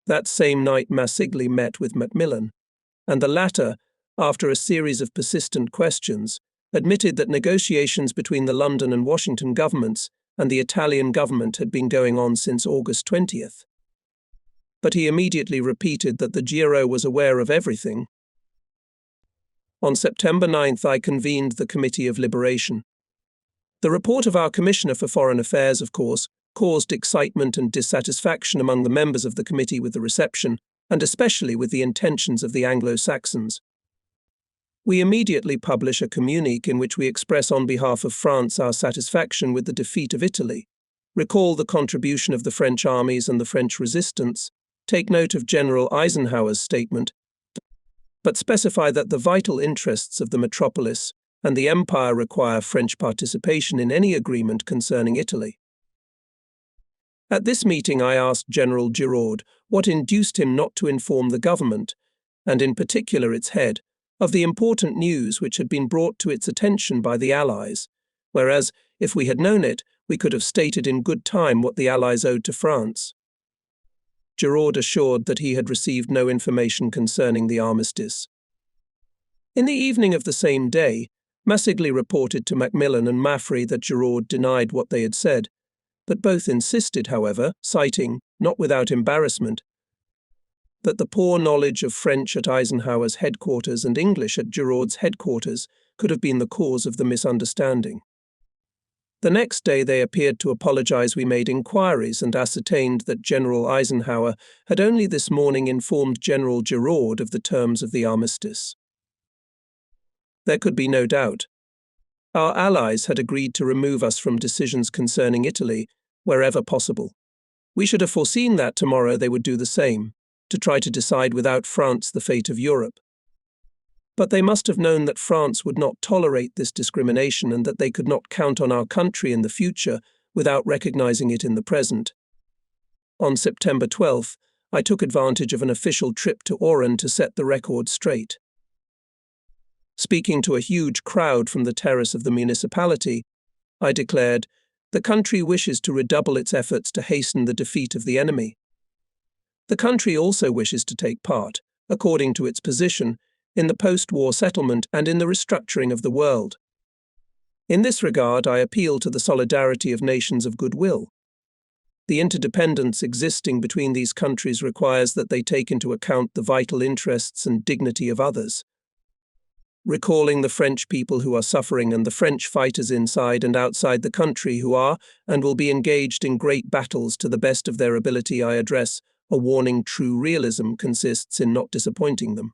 That same night Massigli met with Macmillan, and the latter, after a series of persistent questions, admitted that negotiations between the London and Washington governments and the Italian government had been going on since August 20th. But he immediately repeated that the Giro was aware of everything. On September 9th, I convened the Committee of Liberation. The report of our Commissioner for Foreign Affairs, of course, caused excitement and dissatisfaction among the members of the committee with the reception, and especially with the intentions of the Anglo-Saxons. We immediately publish a communique in which we express on behalf of France our satisfaction with the defeat of Italy, recall the contribution of the French armies and the French resistance, take note of General Eisenhower's statement, but specify that the vital interests of the metropolis and the Empire require French participation in any agreement concerning Italy. At this meeting I asked General Giraud what induced him not to inform the government, and in particular its head, of the important news which had been brought to its attention by the Allies, whereas, if we had known it, we could have stated in good time what the Allies owed to France. Giraud assured that he had received no information concerning the armistice. In the evening of the same day, Massigli reported to Macmillan and Maffrey that Giraud denied what they had said, but both insisted, however, citing, not without embarrassment, that the poor knowledge of French at Eisenhower's headquarters and English at Giraud's headquarters could have been the cause of the misunderstanding. The next day they appeared to apologize. We made inquiries and ascertained that General Eisenhower had only this morning informed General Giraud of the terms of the armistice. There could be no doubt. Our allies had agreed to remove us from decisions concerning Italy, wherever possible. We should have foreseen that tomorrow they would do the same, to try to decide without France the fate of Europe. But they must have known that France would not tolerate this discrimination and that they could not count on our country in the future without recognizing it in the present. On September 12th, I took advantage of an official trip to Oran to set the record straight. Speaking to a huge crowd from the terrace of the municipality, I declared, "The country wishes to redouble its efforts to hasten the defeat of the enemy. The country also wishes to take part, according to its position, in the post-war settlement and in the restructuring of the world. In this regard, I appeal to the solidarity of nations of goodwill. The interdependence existing between these countries requires that they take into account the vital interests and dignity of others. Recalling the French people who are suffering and the French fighters inside and outside the country who are and will be engaged in great battles to the best of their ability, I address a warning. True realism consists in not disappointing them.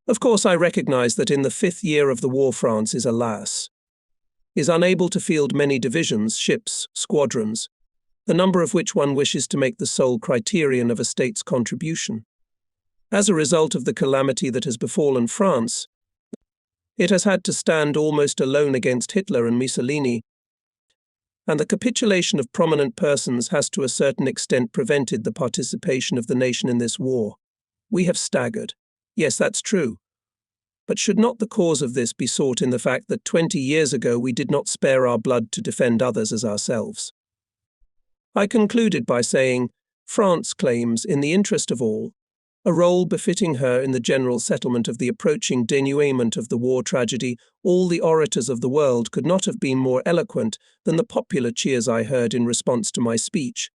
Of course, I recognize that in the 5th year of the war France is unable to field many divisions, ships, squadrons, the number of which one wishes to make the sole criterion of a state's contribution. As a result of the calamity that has befallen France, it has had to stand almost alone against Hitler and Mussolini, and the capitulation of prominent persons has to a certain extent prevented the participation of the nation in this war. We have staggered. Yes, that's true. But should not the cause of this be sought in the fact that 20 years ago we did not spare our blood to defend others as ourselves? I concluded by saying, France claims, in the interest of all, a role befitting her in the general settlement of the approaching denouement of the war tragedy. All the orators of the world could not have been more eloquent than the popular cheers I heard in response to my speech.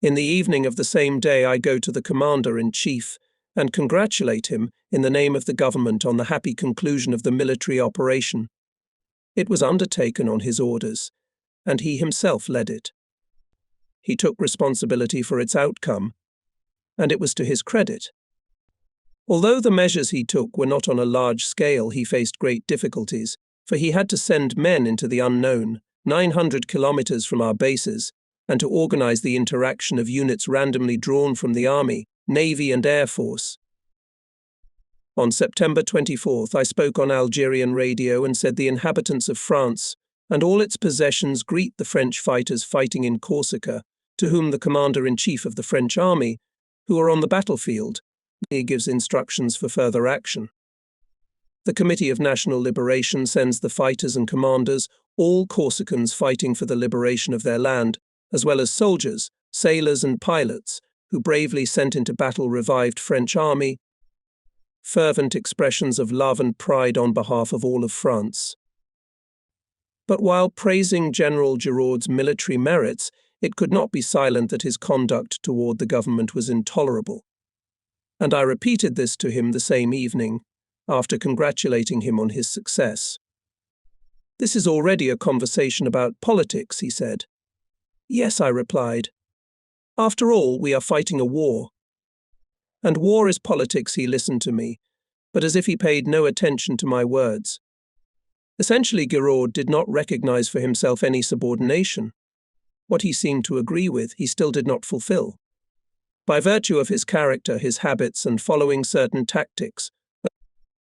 In the evening of the same day, I go to the Commander-in-Chief and congratulate him in the name of the government on the happy conclusion of the military operation. It was undertaken on his orders, and he himself led it. He took responsibility for its outcome, and it was to his credit. Although the measures he took were not on a large scale, he faced great difficulties, for he had to send men into the unknown, 900 kilometers from our bases, and to organize the interaction of units randomly drawn from the Army, Navy and Air Force. On September 24th, I spoke on Algerian radio and said the inhabitants of France and all its possessions greet the French fighters fighting in Corsica, to whom the Commander-in-Chief of the French Army, who are on the battlefield, he gives instructions for further action. The Committee of National Liberation sends the fighters and commanders, all Corsicans fighting for the liberation of their land, as well as soldiers, sailors and pilots, who bravely sent into battle revived French army, fervent expressions of love and pride on behalf of all of France. But while praising General Giraud's military merits, it could not be silent that his conduct toward the government was intolerable. And I repeated this to him the same evening, after congratulating him on his success. "This is already a conversation about politics," he said. "Yes," I replied. "After all, we are fighting a war." "And war is politics," he listened to me, but as if he paid no attention to my words. Essentially, Giraud did not recognize for himself any subordination. What he seemed to agree with, he still did not fulfill. By virtue of his character, his habits, and following certain tactics,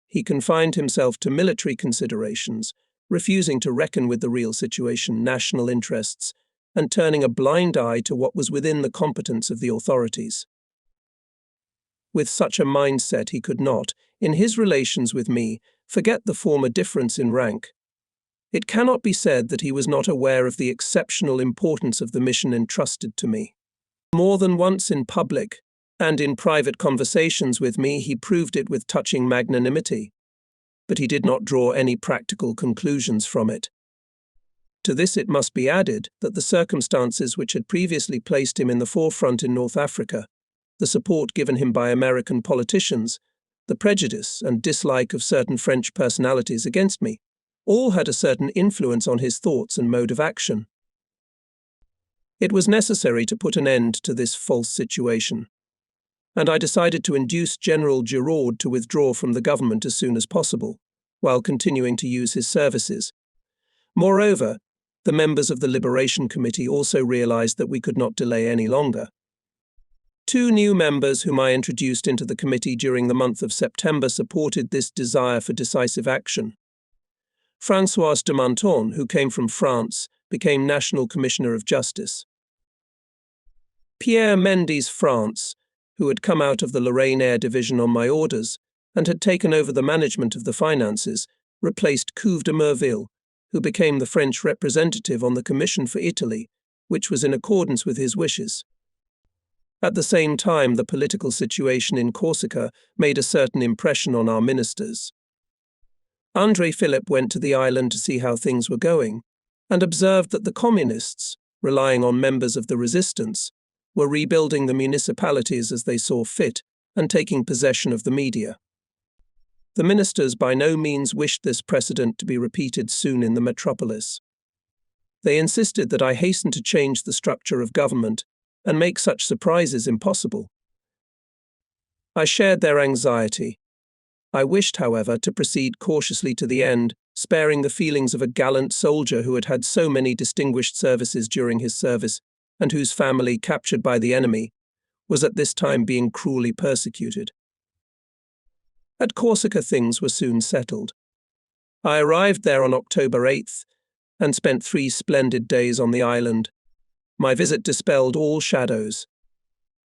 he confined himself to military considerations, refusing to reckon with the real situation, national interests, and turning a blind eye to what was within the competence of the authorities. With such a mindset, he could not, in his relations with me, forget the former difference in rank. It cannot be said that he was not aware of the exceptional importance of the mission entrusted to me. More than once in public, and in private conversations with me, he proved it with touching magnanimity, but he did not draw any practical conclusions from it. To this it must be added that the circumstances which had previously placed him in the forefront in North Africa, the support given him by American politicians, the prejudice and dislike of certain French personalities against me, all had a certain influence on his thoughts and mode of action. It was necessary to put an end to this false situation. and I decided to induce General Giraud to withdraw from the government as soon as possible, while continuing to use his services. Moreover, the members of the Liberation Committee also realized that we could not delay any longer. 2 new members whom I introduced into the committee during the month of September supported this desire for decisive action. François de Menthon, who came from France, became National Commissioner of Justice. Pierre Mendes France, who had come out of the Lorraine Air Division on my orders and had taken over the management of the finances, replaced Couve de Merville, who became the French representative on the Commission for Italy, which was in accordance with his wishes. At the same time, the political situation in Corsica made a certain impression on our ministers. André Philippe went to the island to see how things were going, and observed that the communists, relying on members of the resistance, were rebuilding the municipalities as they saw fit and taking possession of the media. The ministers by no means wished this precedent to be repeated soon in the metropolis. They insisted that I hasten to change the structure of government and make such surprises impossible. I shared their anxiety. I wished, however, to proceed cautiously to the end, sparing the feelings of a gallant soldier who had had so many distinguished services during his service, and whose family, captured by the enemy, was at this time being cruelly persecuted. At Corsica things were soon settled. I arrived there on October 8th and spent 3 splendid days on the island. My visit dispelled all shadows.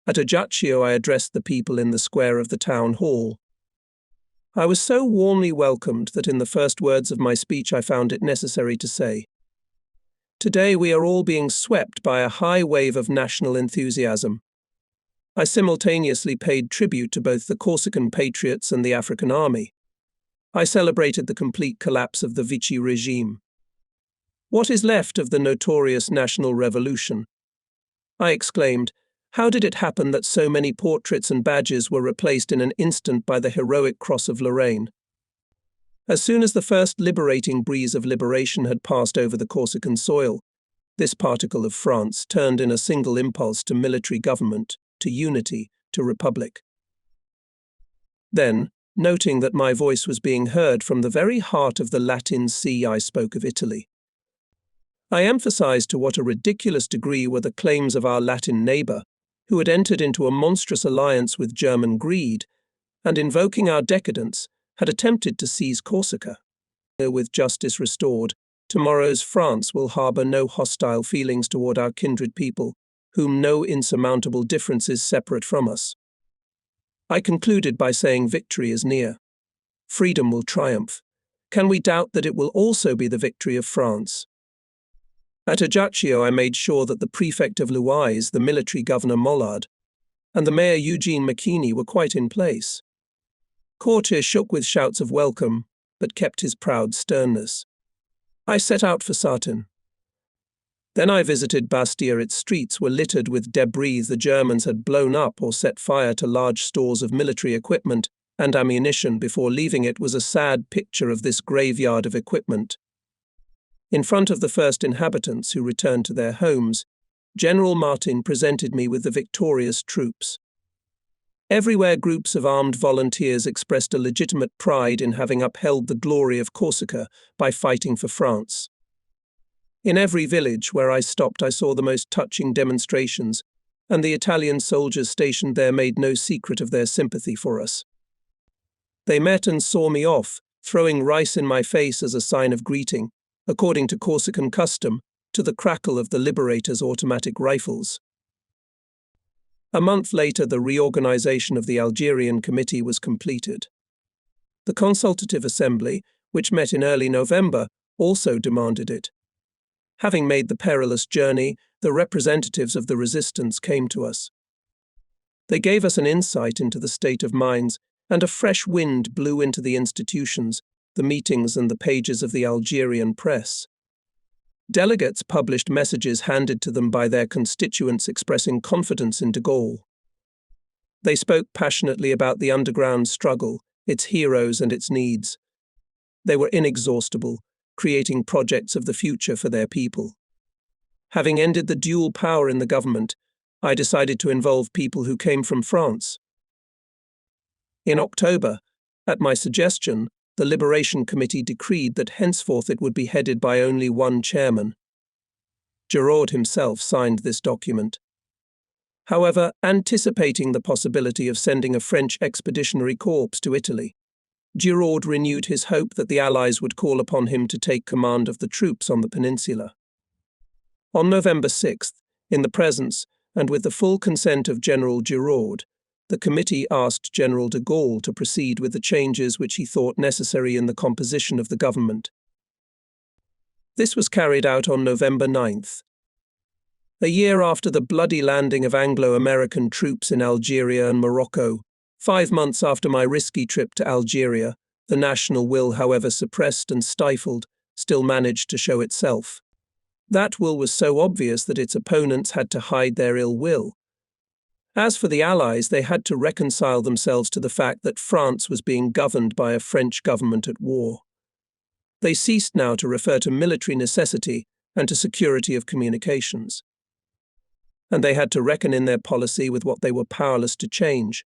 At Ajaccio I addressed the people in the square of the town hall. I was so warmly welcomed that in the first words of my speech I found it necessary to say, "Today we are all being swept by a high wave of national enthusiasm." I simultaneously paid tribute to both the Corsican patriots and the African army. I celebrated the complete collapse of the Vichy regime. "What is left of the notorious national revolution?" I exclaimed. "How did it happen that so many portraits and badges were replaced in an instant by the heroic Cross of Lorraine?" As soon as the first liberating breeze of liberation had passed over the Corsican soil, this particle of France turned in a single impulse to military government, to unity, to republic. Then, noting that my voice was being heard from the very heart of the Latin Sea, I spoke of Italy. I emphasized to what a ridiculous degree were the claims of our Latin neighbor, who had entered into a monstrous alliance with German greed, and invoking our decadence, had attempted to seize Corsica. With justice restored, tomorrow's France will harbor no hostile feelings toward our kindred people, whom no insurmountable differences separate from us. I concluded by saying victory is near. Freedom will triumph. Can we doubt that it will also be the victory of France? At Ajaccio I made sure that the prefect of Louise, the military governor Mollard, and the mayor Eugene McKinney were quite in place. Corte shook with shouts of welcome, but kept his proud sternness. I set out for Sartène. Then I visited Bastia. Its streets were littered with debris the Germans had blown up or set fire to large stores of military equipment and ammunition. Before leaving it was a sad picture of this graveyard of equipment. In front of the first inhabitants who returned to their homes, General Martin presented me with the victorious troops. Everywhere groups of armed volunteers expressed a legitimate pride in having upheld the glory of Corsica by fighting for France. In every village where I stopped I saw the most touching demonstrations, and the Italian soldiers stationed there made no secret of their sympathy for us. They met and saw me off, throwing rice in my face as a sign of greeting, according to Corsican custom, to the crackle of the Liberators' automatic rifles. A month later, the reorganization of the Algerian Committee was completed. The Consultative Assembly, which met in early November, also demanded it. Having made the perilous journey, the representatives of the resistance came to us. They gave us an insight into the state of minds, and a fresh wind blew into the institutions, the meetings and the pages of the Algerian press. Delegates published messages handed to them by their constituents expressing confidence in de Gaulle. They spoke passionately about the underground struggle, its heroes and its needs. They were inexhaustible, creating projects of the future for their people. Having ended the dual power in the government, I decided to involve people who came from France, In October, at my suggestion, the Liberation Committee decreed that henceforth it would be headed by only one chairman. Giraud himself signed this document. However, anticipating the possibility of sending a French expeditionary corps to Italy, Giraud renewed his hope that the Allies would call upon him to take command of the troops on the peninsula. On November 6th, in the presence and with the full consent of General Giraud, the committee asked General de Gaulle to proceed with the changes which he thought necessary in the composition of the government. This was carried out on November 9th. A year after the bloody landing of Anglo-American troops in Algeria and Morocco, 5 months after my risky trip to Algeria, the national will, however suppressed and stifled, still managed to show itself. That will was so obvious that its opponents had to hide their ill will. As for the Allies, they had to reconcile themselves to the fact that France was being governed by a French government at war. They ceased now to refer to military necessity and to security of communications. And they had to reckon in their policy with what they were powerless to change.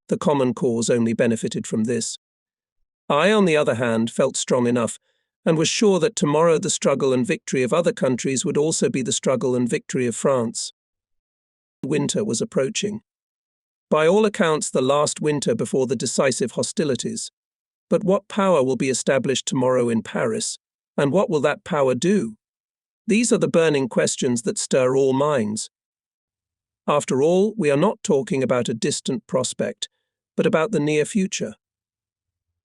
The common cause only benefited from this. I, on the other hand, felt strong enough and was sure that tomorrow the struggle and victory of other countries would also be the struggle and victory of France. Winter was approaching. By all accounts, the last winter before the decisive hostilities. But what power will be established tomorrow in Paris, and what will that power do? These are the burning questions that stir all minds. After all, we are not talking about a distant prospect, but about the near future.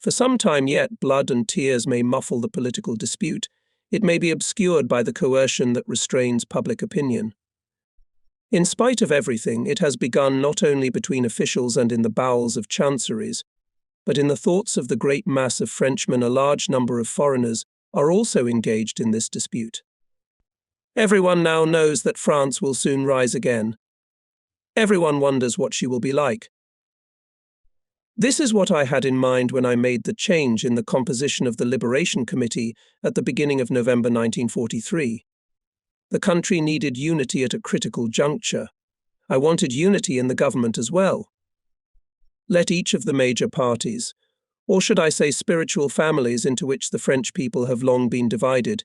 For some time yet, blood and tears may muffle the political dispute. It may be obscured by the coercion that restrains public opinion. In spite of everything, it has begun not only between officials and in the bowels of chanceries, but in the thoughts of the great mass of Frenchmen. A large number of foreigners are also engaged in this dispute. Everyone now knows that France will soon rise again. Everyone wonders what she will be like. This is what I had in mind when I made the change in the composition of the Liberation Committee at the beginning of November 1943. The country needed unity at a critical juncture. I wanted unity in the government as well. Let each of the major parties, or should I say spiritual families into which the French people have long been divided,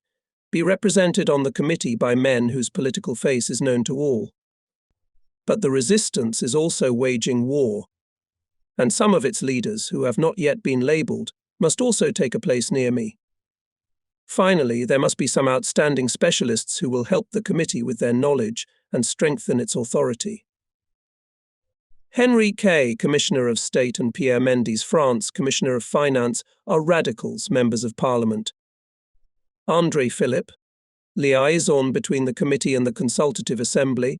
be represented on the committee by men whose political face is known to all. But the resistance is also waging war, and some of its leaders, who have not yet been labelled, must also take a place near me. Finally, there must be some outstanding specialists who will help the committee with their knowledge and strengthen its authority. Henry Kay, Commissioner of State, and Pierre Mendes, France, Commissioner of Finance, are radicals, members of Parliament. André Philippe, liaison between the committee and the Consultative Assembly.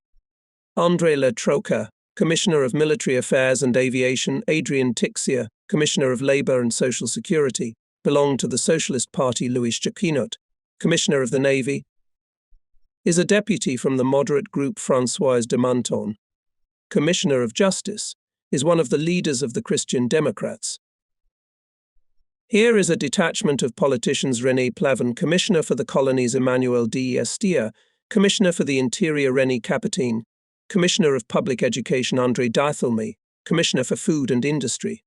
André Le Troca, Commissioner of Military Affairs and Aviation. Adrien Tixier, Commissioner of Labour and Social Security, belonged to the Socialist Party. Louis Jacquinot, Commissioner of the Navy, is a deputy from the moderate group. Françoise de Menthon, Commissioner of Justice, is one of the leaders of the Christian Democrats. Here is a detachment of politicians: René Plavin, Commissioner for the Colonies; Emmanuel d'Estier, Commissioner for the Interior; René Capitaine, Commissioner of Public Education; André Dithilmy, Commissioner for Food and Industry;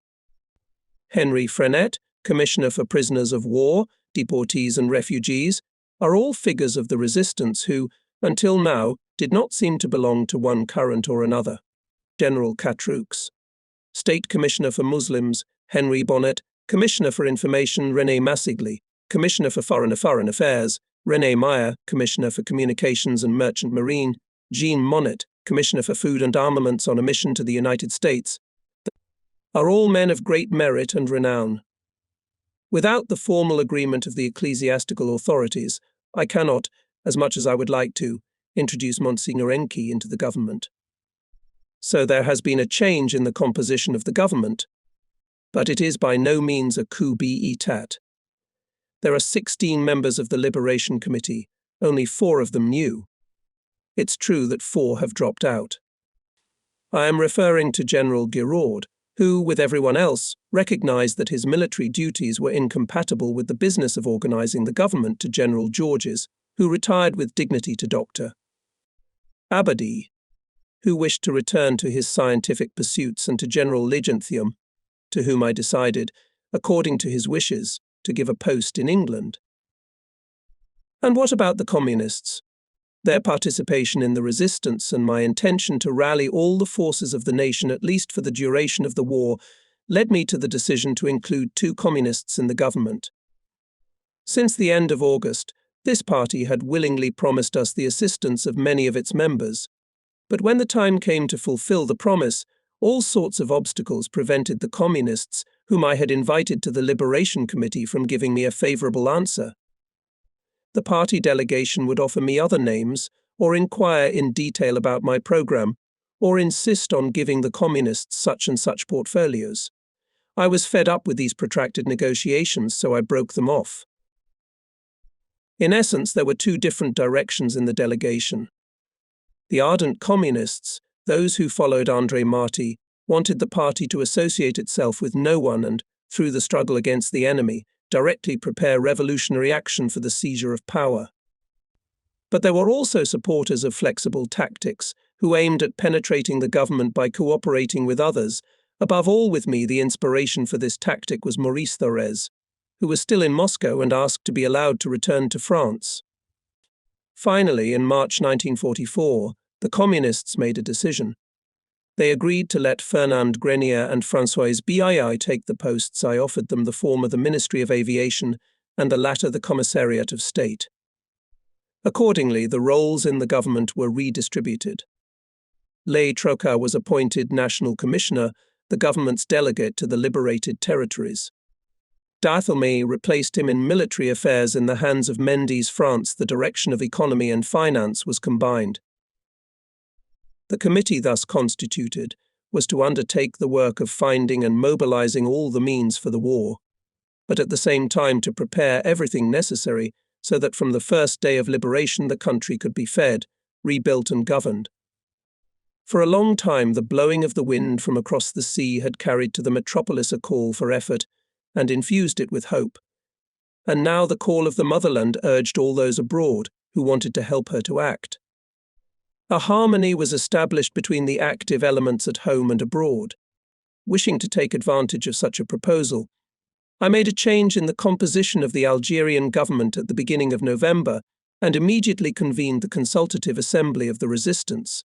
Henry Frenet, Commissioner for Prisoners of War, Deportees and Refugees, are all figures of the resistance who, until now, did not seem to belong to one current or another. General Catroux, State Commissioner for Muslims; Henry Bonnet, Commissioner for Information; René Massigli, Commissioner for Foreign Affairs; René Meyer, Commissioner for Communications and Merchant Marine; Jean Monnet, Commissioner for Food and Armaments on a mission to the United States, are all men of great merit and renown. Without the formal agreement of the ecclesiastical authorities, I cannot, as much as I would like to, introduce Monsignor Enki into the government. So there has been a change in the composition of the government, but it is by no means a coup d'état. There are 16 members of the Liberation Committee, only 4 of them new. It's true that 4 have dropped out. I am referring to General Giraud, who, with everyone else, recognized that his military duties were incompatible with the business of organizing the government; to General Georges, who retired with dignity; to Dr. Abadie, who wished to return to his scientific pursuits; and to General Legenthium, to whom I decided, according to his wishes, to give a post in England. And what about the communists? Their participation in the resistance and my intention to rally all the forces of the nation, at least for the duration of the war, led me to the decision to include 2 communists in the government. Since the end of August, this party had willingly promised us the assistance of many of its members. But when the time came to fulfill the promise, all sorts of obstacles prevented the communists, whom I had invited to the Liberation Committee, from giving me a favourable answer. The party delegation would offer me other names, or inquire in detail about my programme, or insist on giving the communists such and such portfolios. I was fed up with these protracted negotiations, so I broke them off. In essence, there were 2 different directions in the delegation. The ardent communists, those who followed André Marty, wanted the party to associate itself with no one and, through the struggle against the enemy, directly prepare revolutionary action for the seizure of power. But there were also supporters of flexible tactics, who aimed at penetrating the government by cooperating with others. Above all with me, the inspiration for this tactic was Maurice Thorez, who was still in Moscow and asked to be allowed to return to France. Finally, in March 1944, the communists made a decision. They agreed to let Fernand Grenier and François Bii take the posts I offered them, the former the Ministry of Aviation and the latter the Commissariat of State. Accordingly, the roles in the government were redistributed. Lé Troca was appointed National Commissioner, the government's delegate to the liberated territories. D'Arthelme replaced him in military affairs. In the hands of Mendes France, the direction of economy and finance was combined. The committee thus constituted was to undertake the work of finding and mobilizing all the means for the war, but at the same time to prepare everything necessary so that from the first day of liberation the country could be fed, rebuilt and governed. For a long time the blowing of the wind from across the sea had carried to the metropolis a call for effort and infused it with hope. And now the call of the motherland urged all those abroad who wanted to help her to act. A harmony was established between the active elements at home and abroad. Wishing to take advantage of such a proposal, I made a change in the composition of the Algerian government at the beginning of November and immediately convened the Consultative Assembly of the Resistance.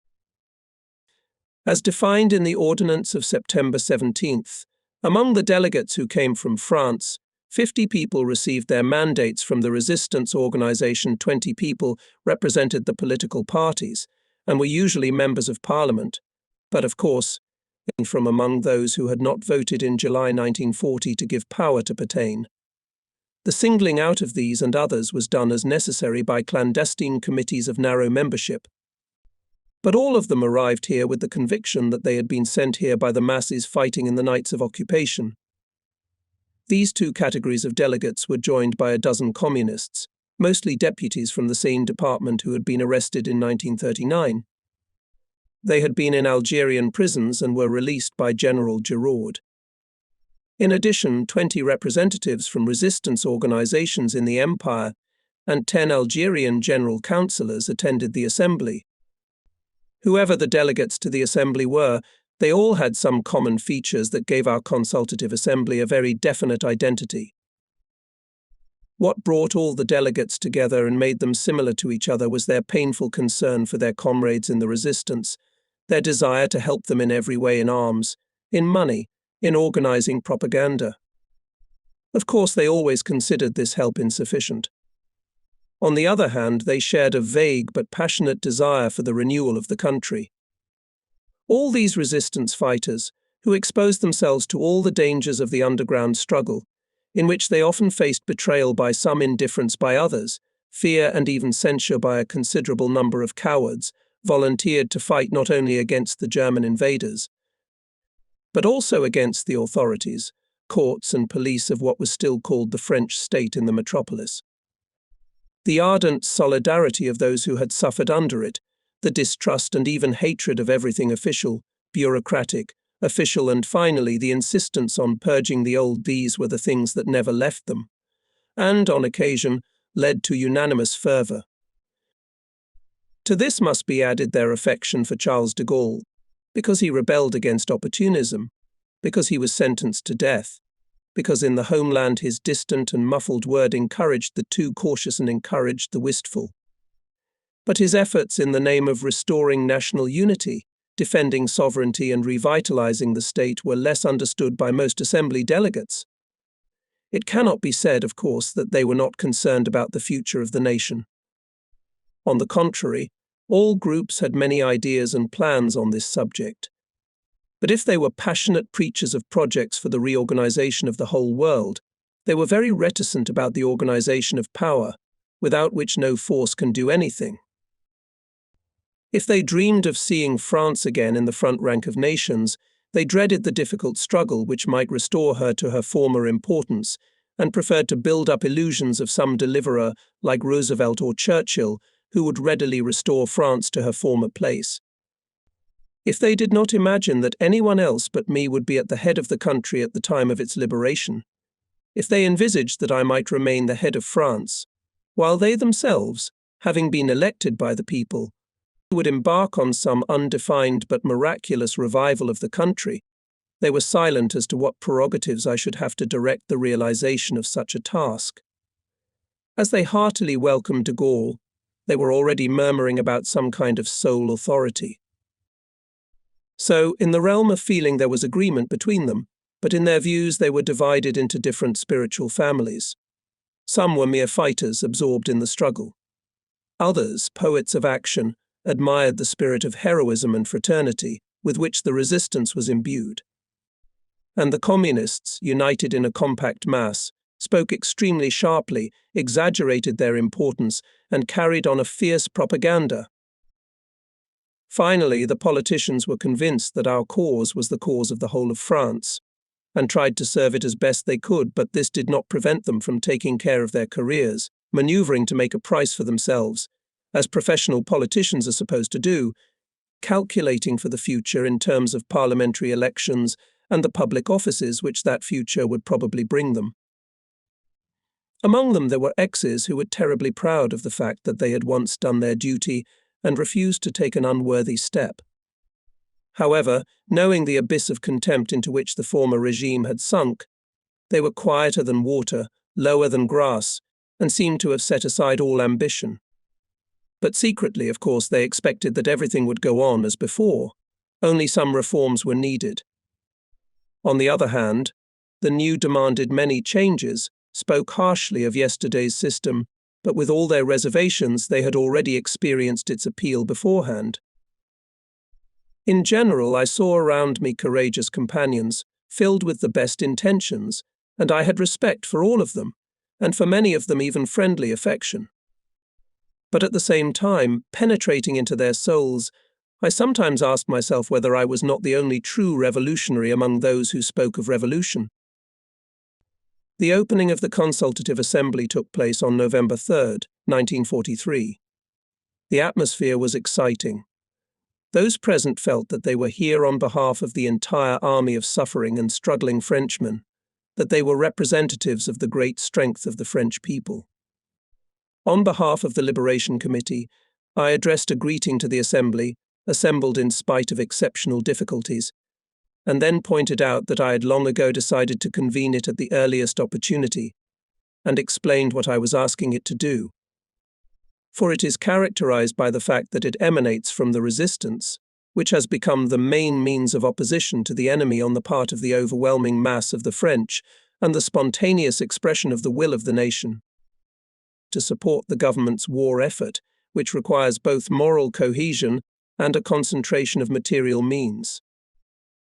As defined in the Ordinance of September 17th, among the delegates who came from France, 50 people received their mandates from the resistance organization. 20 people represented the political parties and were usually members of parliament, but of course, from among those who had not voted in July 1940 to give power to Pétain. The singling out of these and others was done as necessary by clandestine committees of narrow membership. But all of them arrived here with the conviction that they had been sent here by the masses fighting in the nights of occupation. These 2 categories of delegates were joined by a dozen communists, mostly deputies from the same department who had been arrested in 1939. They had been in Algerian prisons and were released by General Giraud. In addition, 20 representatives from resistance organizations in the empire and 10 Algerian general councillors attended the assembly. Whoever the delegates to the assembly were, they all had some common features that gave our consultative assembly a very definite identity. What brought all the delegates together and made them similar to each other was their painful concern for their comrades in the resistance, their desire to help them in every way, in arms, in money, in organizing propaganda. Of course, they always considered this help insufficient. On the other hand, they shared a vague but passionate desire for the renewal of the country. All these resistance fighters, who exposed themselves to all the dangers of the underground struggle, in which they often faced betrayal by some, indifference by others, fear and even censure by a considerable number of cowards, volunteered to fight not only against the German invaders, but also against the authorities, courts and police of what was still called the French state in the metropolis. The ardent solidarity of those who had suffered under it, the distrust and even hatred of everything official, bureaucratic, official, and finally the insistence on purging the old, these were the things that never left them, and, on occasion, led to unanimous fervour. To this must be added their affection for Charles de Gaulle, because he rebelled against opportunism, because he was sentenced to death, because in the homeland his distant and muffled word encouraged the too cautious and encouraged the wistful. But his efforts in the name of restoring national unity, defending sovereignty and revitalizing the state were less understood by most assembly delegates. It cannot be said, of course, that they were not concerned about the future of the nation. On the contrary, all groups had many ideas and plans on this subject. But if they were passionate preachers of projects for the reorganization of the whole world, they were very reticent about the organization of power, without which no force can do anything. If they dreamed of seeing France again in the front rank of nations, they dreaded the difficult struggle which might restore her to her former importance, and preferred to build up illusions of some deliverer like Roosevelt or Churchill, who would readily restore France to her former place. If they did not imagine that anyone else but me would be at the head of the country at the time of its liberation, if they envisaged that I might remain the head of France, while they themselves, having been elected by the people, would embark on some undefined but miraculous revival of the country, they were silent as to what prerogatives I should have to direct the realization of such a task. As they heartily welcomed de Gaulle, they were already murmuring about some kind of sole authority. So, in the realm of feeling there was agreement between them, but in their views they were divided into different spiritual families. Some were mere fighters absorbed in the struggle. Others, poets of action, admired the spirit of heroism and fraternity with which the resistance was imbued. And the communists, united in a compact mass, spoke extremely sharply, exaggerated their importance, and carried on a fierce propaganda. Finally, the politicians were convinced that our cause was the cause of the whole of France, and tried to serve it as best they could, but this did not prevent them from taking care of their careers, maneuvering to make a price for themselves, as professional politicians are supposed to do, calculating for the future in terms of parliamentary elections and the public offices which that future would probably bring them. Among them there were exes who were terribly proud of the fact that they had once done their duty and refused to take an unworthy step. However, knowing the abyss of contempt into which the former regime had sunk, they were quieter than water, lower than grass, and seemed to have set aside all ambition. But secretly, of course, they expected that everything would go on as before, only some reforms were needed. On the other hand, the new demanded many changes, spoke harshly of yesterday's system, but with all their reservations they had already experienced its appeal beforehand. In general, I saw around me courageous companions, filled with the best intentions, and I had respect for all of them, and for many of them even friendly affection. But at the same time, penetrating into their souls, I sometimes asked myself whether I was not the only true revolutionary among those who spoke of revolution. The opening of the Consultative Assembly took place on November 3, 1943. The atmosphere was exciting. Those present felt that they were here on behalf of the entire army of suffering and struggling Frenchmen, that they were representatives of the great strength of the French people. On behalf of the Liberation Committee, I addressed a greeting to the Assembly, assembled in spite of exceptional difficulties, and then pointed out that I had long ago decided to convene it at the earliest opportunity, and explained what I was asking it to do. For it is characterized by the fact that it emanates from the resistance, which has become the main means of opposition to the enemy on the part of the overwhelming mass of the French, and the spontaneous expression of the will of the nation to support the government's war effort, which requires both moral cohesion and a concentration of material means,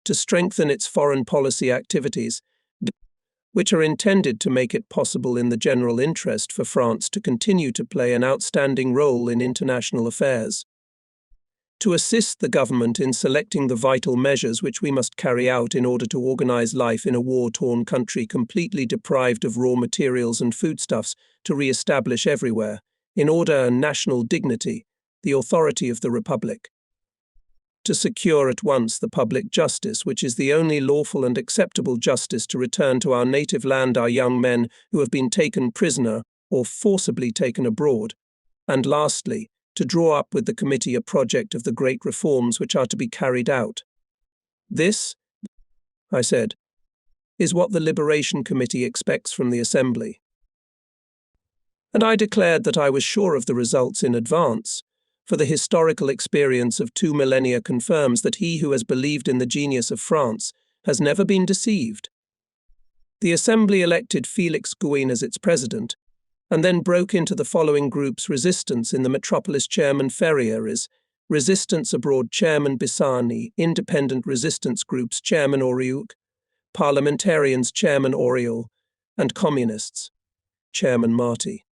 to strengthen its foreign policy activities, which are intended to make it possible in the general interest for France to continue to play an outstanding role in international affairs, to assist the government in selecting the vital measures which we must carry out in order to organize life in a war-torn country completely deprived of raw materials and foodstuffs, to re-establish everywhere, in order and national dignity, the authority of the Republic, to secure at once the public justice, which is the only lawful and acceptable justice, to return to our native land our young men who have been taken prisoner or forcibly taken abroad, and lastly, to draw up with the committee a project of the great reforms which are to be carried out. This, I said, is what the Liberation Committee expects from the Assembly. And I declared that I was sure of the results in advance, for the historical experience of 2 millennia confirms that he who has believed in the genius of France has never been deceived. The Assembly elected Félix Gouin as its president, and then broke into the following groups: Resistance in the Metropolis Chairman Ferrières, Resistance Abroad Chairman Bissani, Independent Resistance Groups Chairman Oriuk, Parliamentarians Chairman Oriol, and Communists Chairman Marty.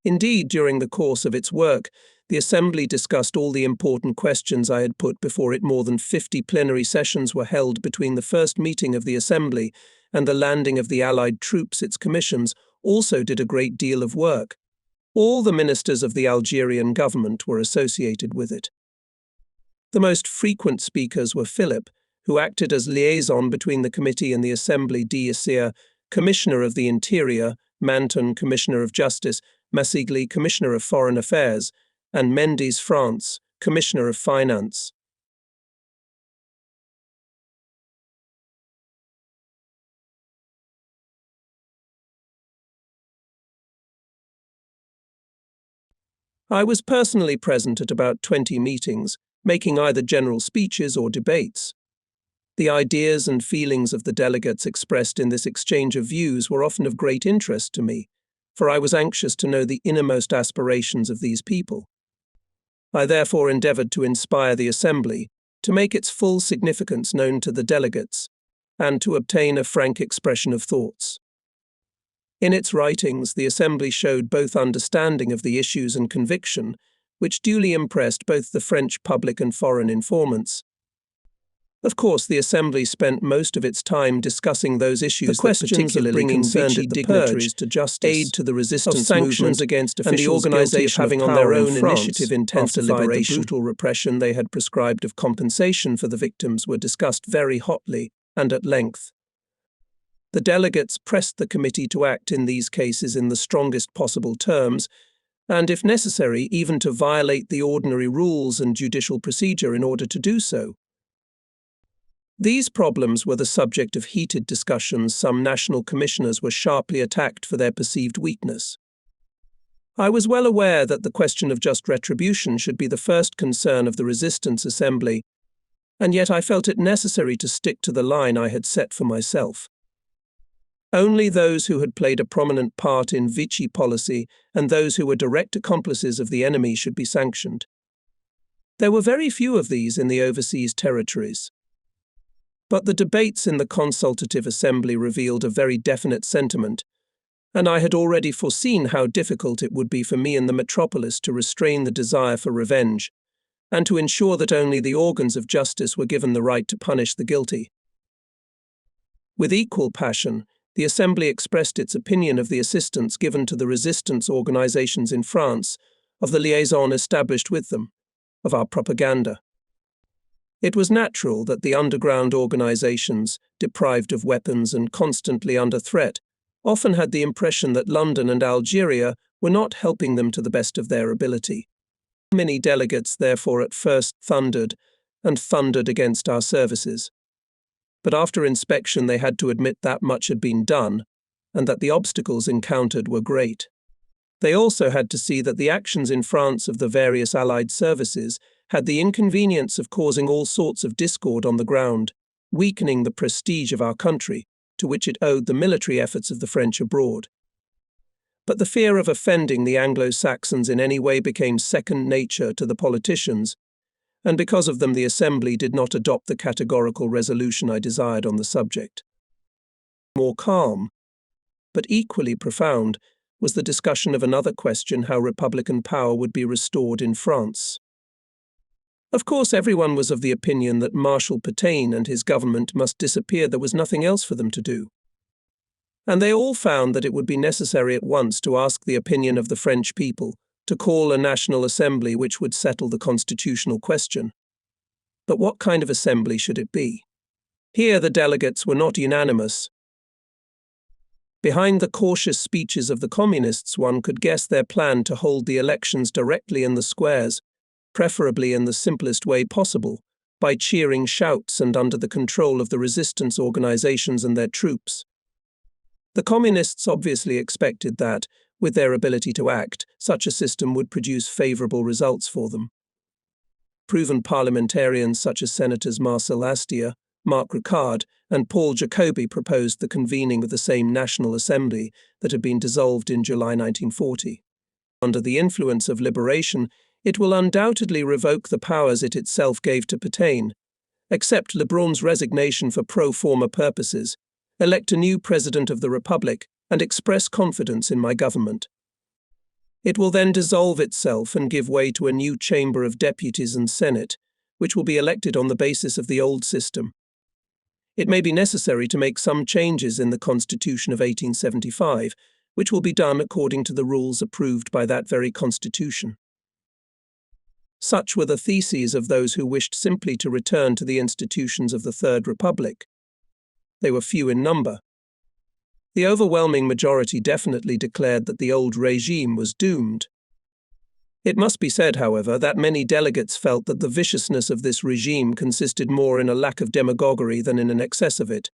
Indeed, during the course of its work, the Assembly discussed all the important questions I had put before it. More than 50 plenary sessions were held between the first meeting of the Assembly and the landing of the Allied troops. Its commissions also did a great deal of work. All the ministers of the Algerian government were associated with it. The most frequent speakers were Philip, who acted as liaison between the committee and the Assembly, Diacir, Commissioner of the Interior, Manton, Commissioner of Justice, Massigli, Commissioner of Foreign Affairs, and Mendes France, Commissioner of Finance. I was personally present at about 20 meetings, making either general speeches or debates. The ideas and feelings of the delegates expressed in this exchange of views were often of great interest to me, for I was anxious to know the innermost aspirations of these people. I therefore endeavoured to inspire the Assembly, to make its full significance known to the delegates, and to obtain a frank expression of thoughts. In its writings, the Assembly showed both understanding of the issues and conviction, which duly impressed both the French public and foreign informants. Of course, the Assembly spent most of its time discussing those issues that particularly concerned it: the purge to justice, aid to the resistance sanctions against officials, and the organisation having on their own initiative intensified the brutal repression they had prescribed. Of compensation for the victims were discussed very hotly and at length. The delegates pressed the committee to act in these cases in the strongest possible terms, and, if necessary, even to violate the ordinary rules and judicial procedure in order to do so. These problems were the subject of heated discussions. Some national commissioners were sharply attacked for their perceived weakness. I was well aware that the question of just retribution should be the first concern of the Resistance Assembly, and yet I felt it necessary to stick to the line I had set for myself. Only those who had played a prominent part in Vichy policy and those who were direct accomplices of the enemy should be sanctioned. There were very few of these in the overseas territories. But the debates in the Consultative Assembly revealed a very definite sentiment, and I had already foreseen how difficult it would be for me in the metropolis to restrain the desire for revenge, and to ensure that only the organs of justice were given the right to punish the guilty. With equal passion, the Assembly expressed its opinion of the assistance given to the resistance organizations in France, of the liaison established with them, of our propaganda. It was natural that the underground organizations, deprived of weapons and constantly under threat, often had the impression that London and Algeria were not helping them to the best of their ability. Many delegates therefore at first thundered against our services. But after inspection they had to admit that much had been done, and that the obstacles encountered were great. They also had to see that the actions in France of the various Allied services had the inconvenience of causing all sorts of discord on the ground, weakening the prestige of our country, to which it owed the military efforts of the French abroad. But the fear of offending the Anglo-Saxons in any way became second nature to the politicians, and because of them the Assembly did not adopt the categorical resolution I desired on the subject. More calm, but equally profound, was the discussion of another question: how Republican power would be restored in France. Of course, everyone was of the opinion that Marshal Pétain and his government must disappear. There was nothing else for them to do. And they all found that it would be necessary at once to ask the opinion of the French people, to call a National Assembly which would settle the constitutional question. But what kind of assembly should it be? Here the delegates were not unanimous. Behind the cautious speeches of the communists one could guess their plan to hold the elections directly in the squares, preferably in the simplest way possible, by cheering shouts and under the control of the resistance organizations and their troops. The communists obviously expected that, with their ability to act, such a system would produce favorable results for them. Proven parliamentarians such as Senators Marcel Astia, Marc Ricard, and Paul Jacobi proposed the convening of the same National Assembly that had been dissolved in July 1940. Under the influence of liberation, it will undoubtedly revoke the powers it itself gave to Pétain, accept Lebrun's resignation for pro forma purposes, elect a new President of the Republic, and express confidence in my government. It will then dissolve itself and give way to a new Chamber of Deputies and Senate, which will be elected on the basis of the old system. It may be necessary to make some changes in the Constitution of 1875, which will be done according to the rules approved by that very Constitution. Such were the theses of those who wished simply to return to the institutions of the Third Republic. They were few in number. The overwhelming majority definitely declared that the old regime was doomed. It must be said, however, that many delegates felt that the viciousness of this regime consisted more in a lack of demagoguery than in an excess of it.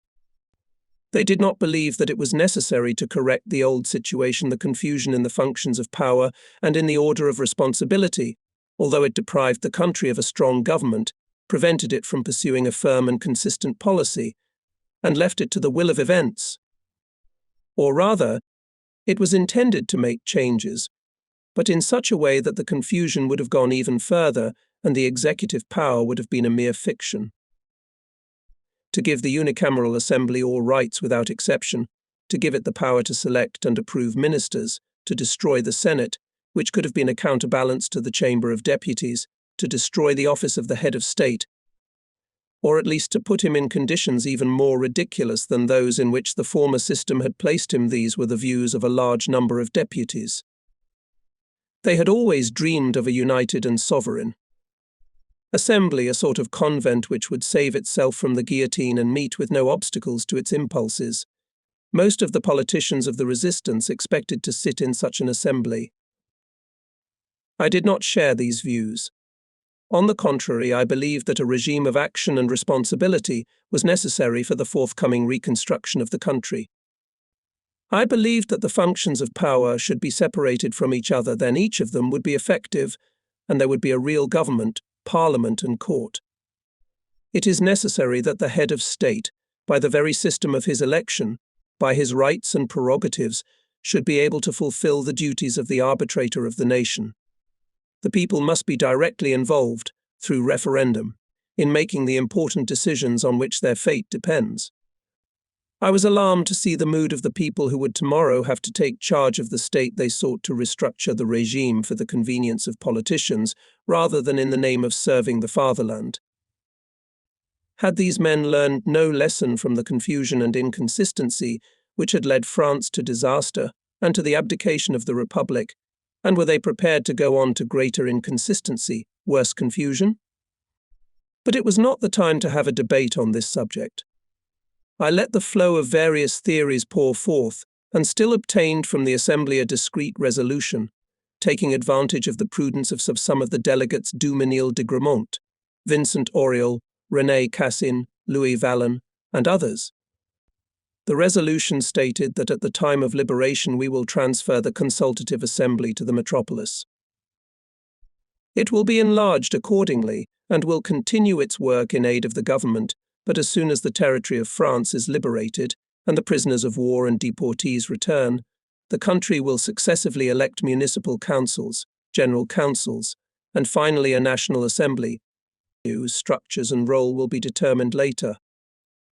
They did not believe that it was necessary to correct the old situation, the confusion in the functions of power and in the order of responsibility, although it deprived the country of a strong government, prevented it from pursuing a firm and consistent policy, and left it to the will of events. Or rather, it was intended to make changes, but in such a way that the confusion would have gone even further and the executive power would have been a mere fiction. To give the unicameral assembly all rights without exception, to give it the power to select and approve ministers, to destroy the Senate, which could have been a counterbalance to the Chamber of Deputies, to destroy the office of the head of state, or at least to put him in conditions even more ridiculous than those in which the former system had placed him. These were the views of a large number of deputies. They had always dreamed of a united and sovereign assembly, a sort of convent which would save itself from the guillotine and meet with no obstacles to its impulses. Most of the politicians of the resistance expected to sit in such an assembly. I did not share these views. On the contrary, I believed that a regime of action and responsibility was necessary for the forthcoming reconstruction of the country. I believed that the functions of power should be separated from each other, then each of them would be effective, and there would be a real government, parliament and court. It is necessary that the head of state, by the very system of his election, by his rights and prerogatives, should be able to fulfill the duties of the arbitrator of the nation. The people must be directly involved, through referendum, in making the important decisions on which their fate depends. I was alarmed to see the mood of the people who would tomorrow have to take charge of the state. They sought to restructure the regime for the convenience of politicians, rather than in the name of serving the fatherland. Had these men learned no lesson from the confusion and inconsistency which had led France to disaster and to the abdication of the Republic, and were they prepared to go on to greater inconsistency, worse confusion? But it was not the time to have a debate on this subject. I let the flow of various theories pour forth, and still obtained from the Assembly a discreet resolution, taking advantage of the prudence of some of the delegates Dumenil de Gramont, Vincent Auriol, René Cassin, Louis Vallon, and others. The resolution stated that at the time of liberation we will transfer the Consultative Assembly to the metropolis. It will be enlarged accordingly and will continue its work in aid of the government, but as soon as the territory of France is liberated and the prisoners of war and deportees return, the country will successively elect municipal councils, general councils, and finally a national assembly, whose structures and role will be determined later.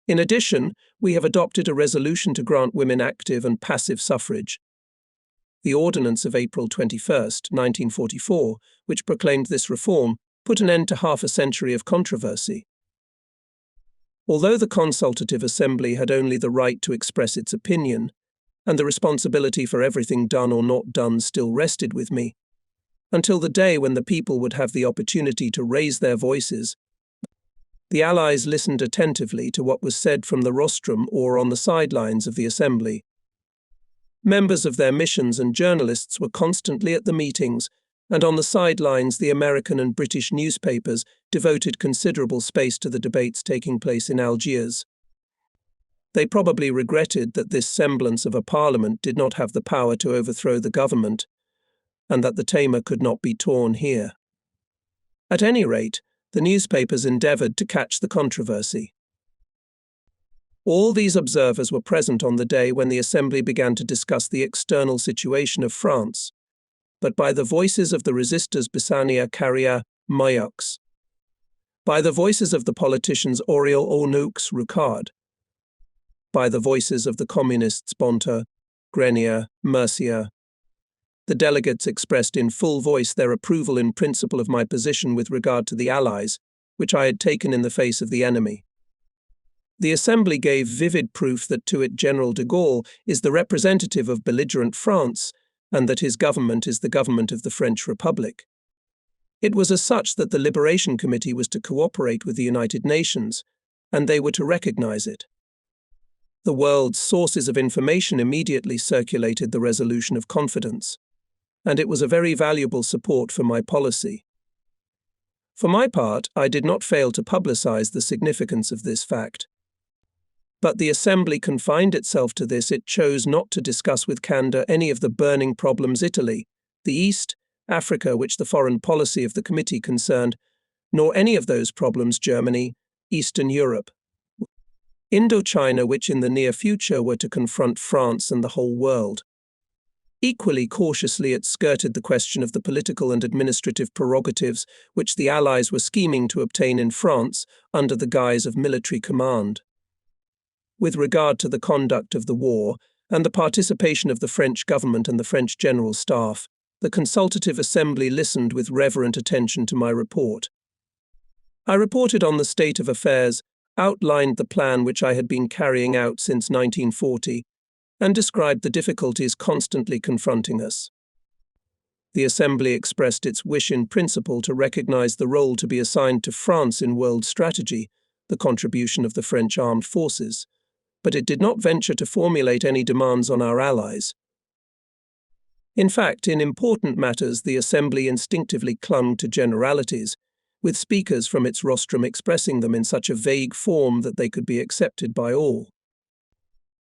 In addition, we have adopted a resolution to grant women active and passive suffrage. The Ordinance of April 21, 1944, which proclaimed this reform, put an end to half a century of controversy. Although the Consultative Assembly had only the right to express its opinion, and the responsibility for everything done or not done still rested with me, until the day when the people would have the opportunity to raise their voices, the Allies listened attentively to what was said from the rostrum or on the sidelines of the Assembly. Members of their missions and journalists were constantly at the meetings, and on the sidelines the American and British newspapers devoted considerable space to the debates taking place in Algiers. They probably regretted that this semblance of a parliament did not have the power to overthrow the government, and that the tamer could not be torn here. At any rate, the newspapers endeavoured to catch the controversy. All these observers were present on the day when the Assembly began to discuss the external situation of France, but by the voices of the resistors Bissania, Carrier, Mayox, by the voices of the politicians Oriol Ornoux, Ricard, by the voices of the communists Bonta, Grenier, Mercier. The delegates expressed in full voice their approval in principle of my position with regard to the Allies, which I had taken in the face of the enemy. The Assembly gave vivid proof that to it General de Gaulle is the representative of belligerent France, and that his government is the government of the French Republic. It was as such that the Liberation Committee was to cooperate with the United Nations, and they were to recognize it. The world's sources of information immediately circulated the resolution of confidence, and it was a very valuable support for my policy. For my part, I did not fail to publicize the significance of this fact. But the Assembly confined itself to this. It chose not to discuss with candor any of the burning problems Italy, the East, Africa, which the foreign policy of the committee concerned, nor any of those problems Germany, Eastern Europe, Indochina, which in the near future were to confront France and the whole world. Equally cautiously it skirted the question of the political and administrative prerogatives which the Allies were scheming to obtain in France under the guise of military command. With regard to the conduct of the war and the participation of the French government and the French General Staff, the Consultative Assembly listened with reverent attention to my report. I reported on the state of affairs, outlined the plan which I had been carrying out since 1940, and described the difficulties constantly confronting us. The Assembly expressed its wish in principle to recognize the role to be assigned to France in world strategy, the contribution of the French armed forces, but it did not venture to formulate any demands on our allies. In fact, in important matters the Assembly instinctively clung to generalities, with speakers from its rostrum expressing them in such a vague form that they could be accepted by all.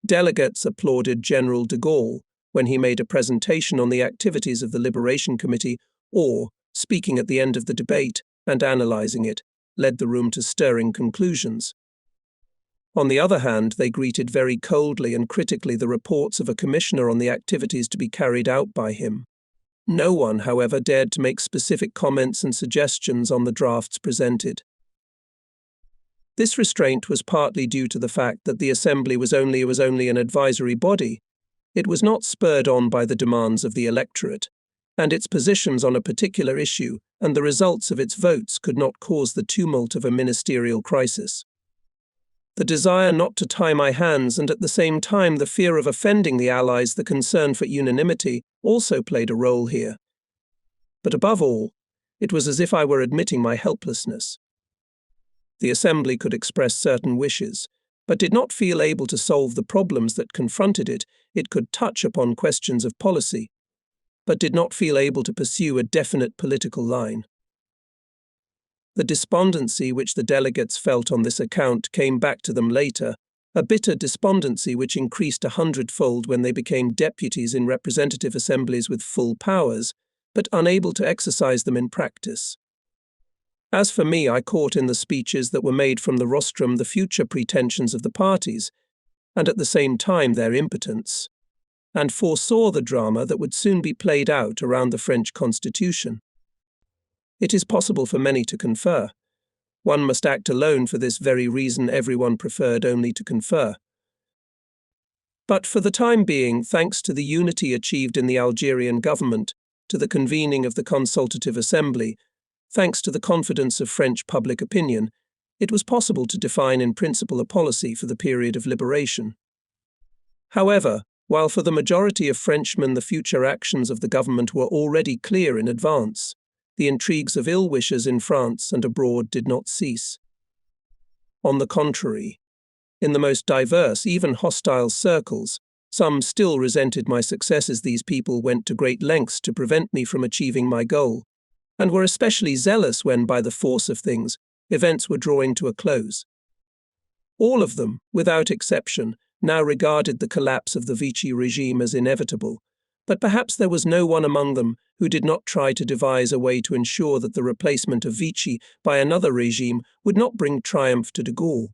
Delegates applauded General de Gaulle when he made a presentation on the activities of the Liberation Committee or, speaking at the end of the debate and analyzing it, led the room to stirring conclusions. On the other hand, they greeted very coldly and critically the reports of a commissioner on the activities to be carried out by him. No one, however, dared to make specific comments and suggestions on the drafts presented. This restraint was partly due to the fact that the Assembly was only an advisory body. It was not spurred on by the demands of the electorate, and its positions on a particular issue and the results of its votes could not cause the tumult of a ministerial crisis. The desire not to tie my hands and at the same time the fear of offending the Allies, the concern for unanimity, also played a role here. But above all, it was as if I were admitting my helplessness. The Assembly could express certain wishes, but did not feel able to solve the problems that confronted it. It could touch upon questions of policy, but did not feel able to pursue a definite political line. The despondency which the delegates felt on this account came back to them later, a bitter despondency which increased 100-fold when they became deputies in representative assemblies with full powers, but unable to exercise them in practice. As for me, I caught in the speeches that were made from the rostrum the future pretensions of the parties, and at the same time their impotence, and foresaw the drama that would soon be played out around the French Constitution. It is possible for many to confer. One must act alone for this very reason everyone preferred only to confer. But for the time being, thanks to the unity achieved in the Algerian government, to the convening of the Consultative Assembly, thanks to the confidence of French public opinion, it was possible to define in principle a policy for the period of liberation. However, while for the majority of Frenchmen the future actions of the government were already clear in advance, the intrigues of ill-wishers in France and abroad did not cease. On the contrary, in the most diverse, even hostile circles, Some still resented my success as these people went to great lengths to prevent me from achieving my goal, and were especially zealous when, by the force of things, events were drawing to a close. All of them, without exception, now regarded the collapse of the Vichy regime as inevitable, but perhaps there was no one among them who did not try to devise a way to ensure that the replacement of Vichy by another regime would not bring triumph to de Gaulle.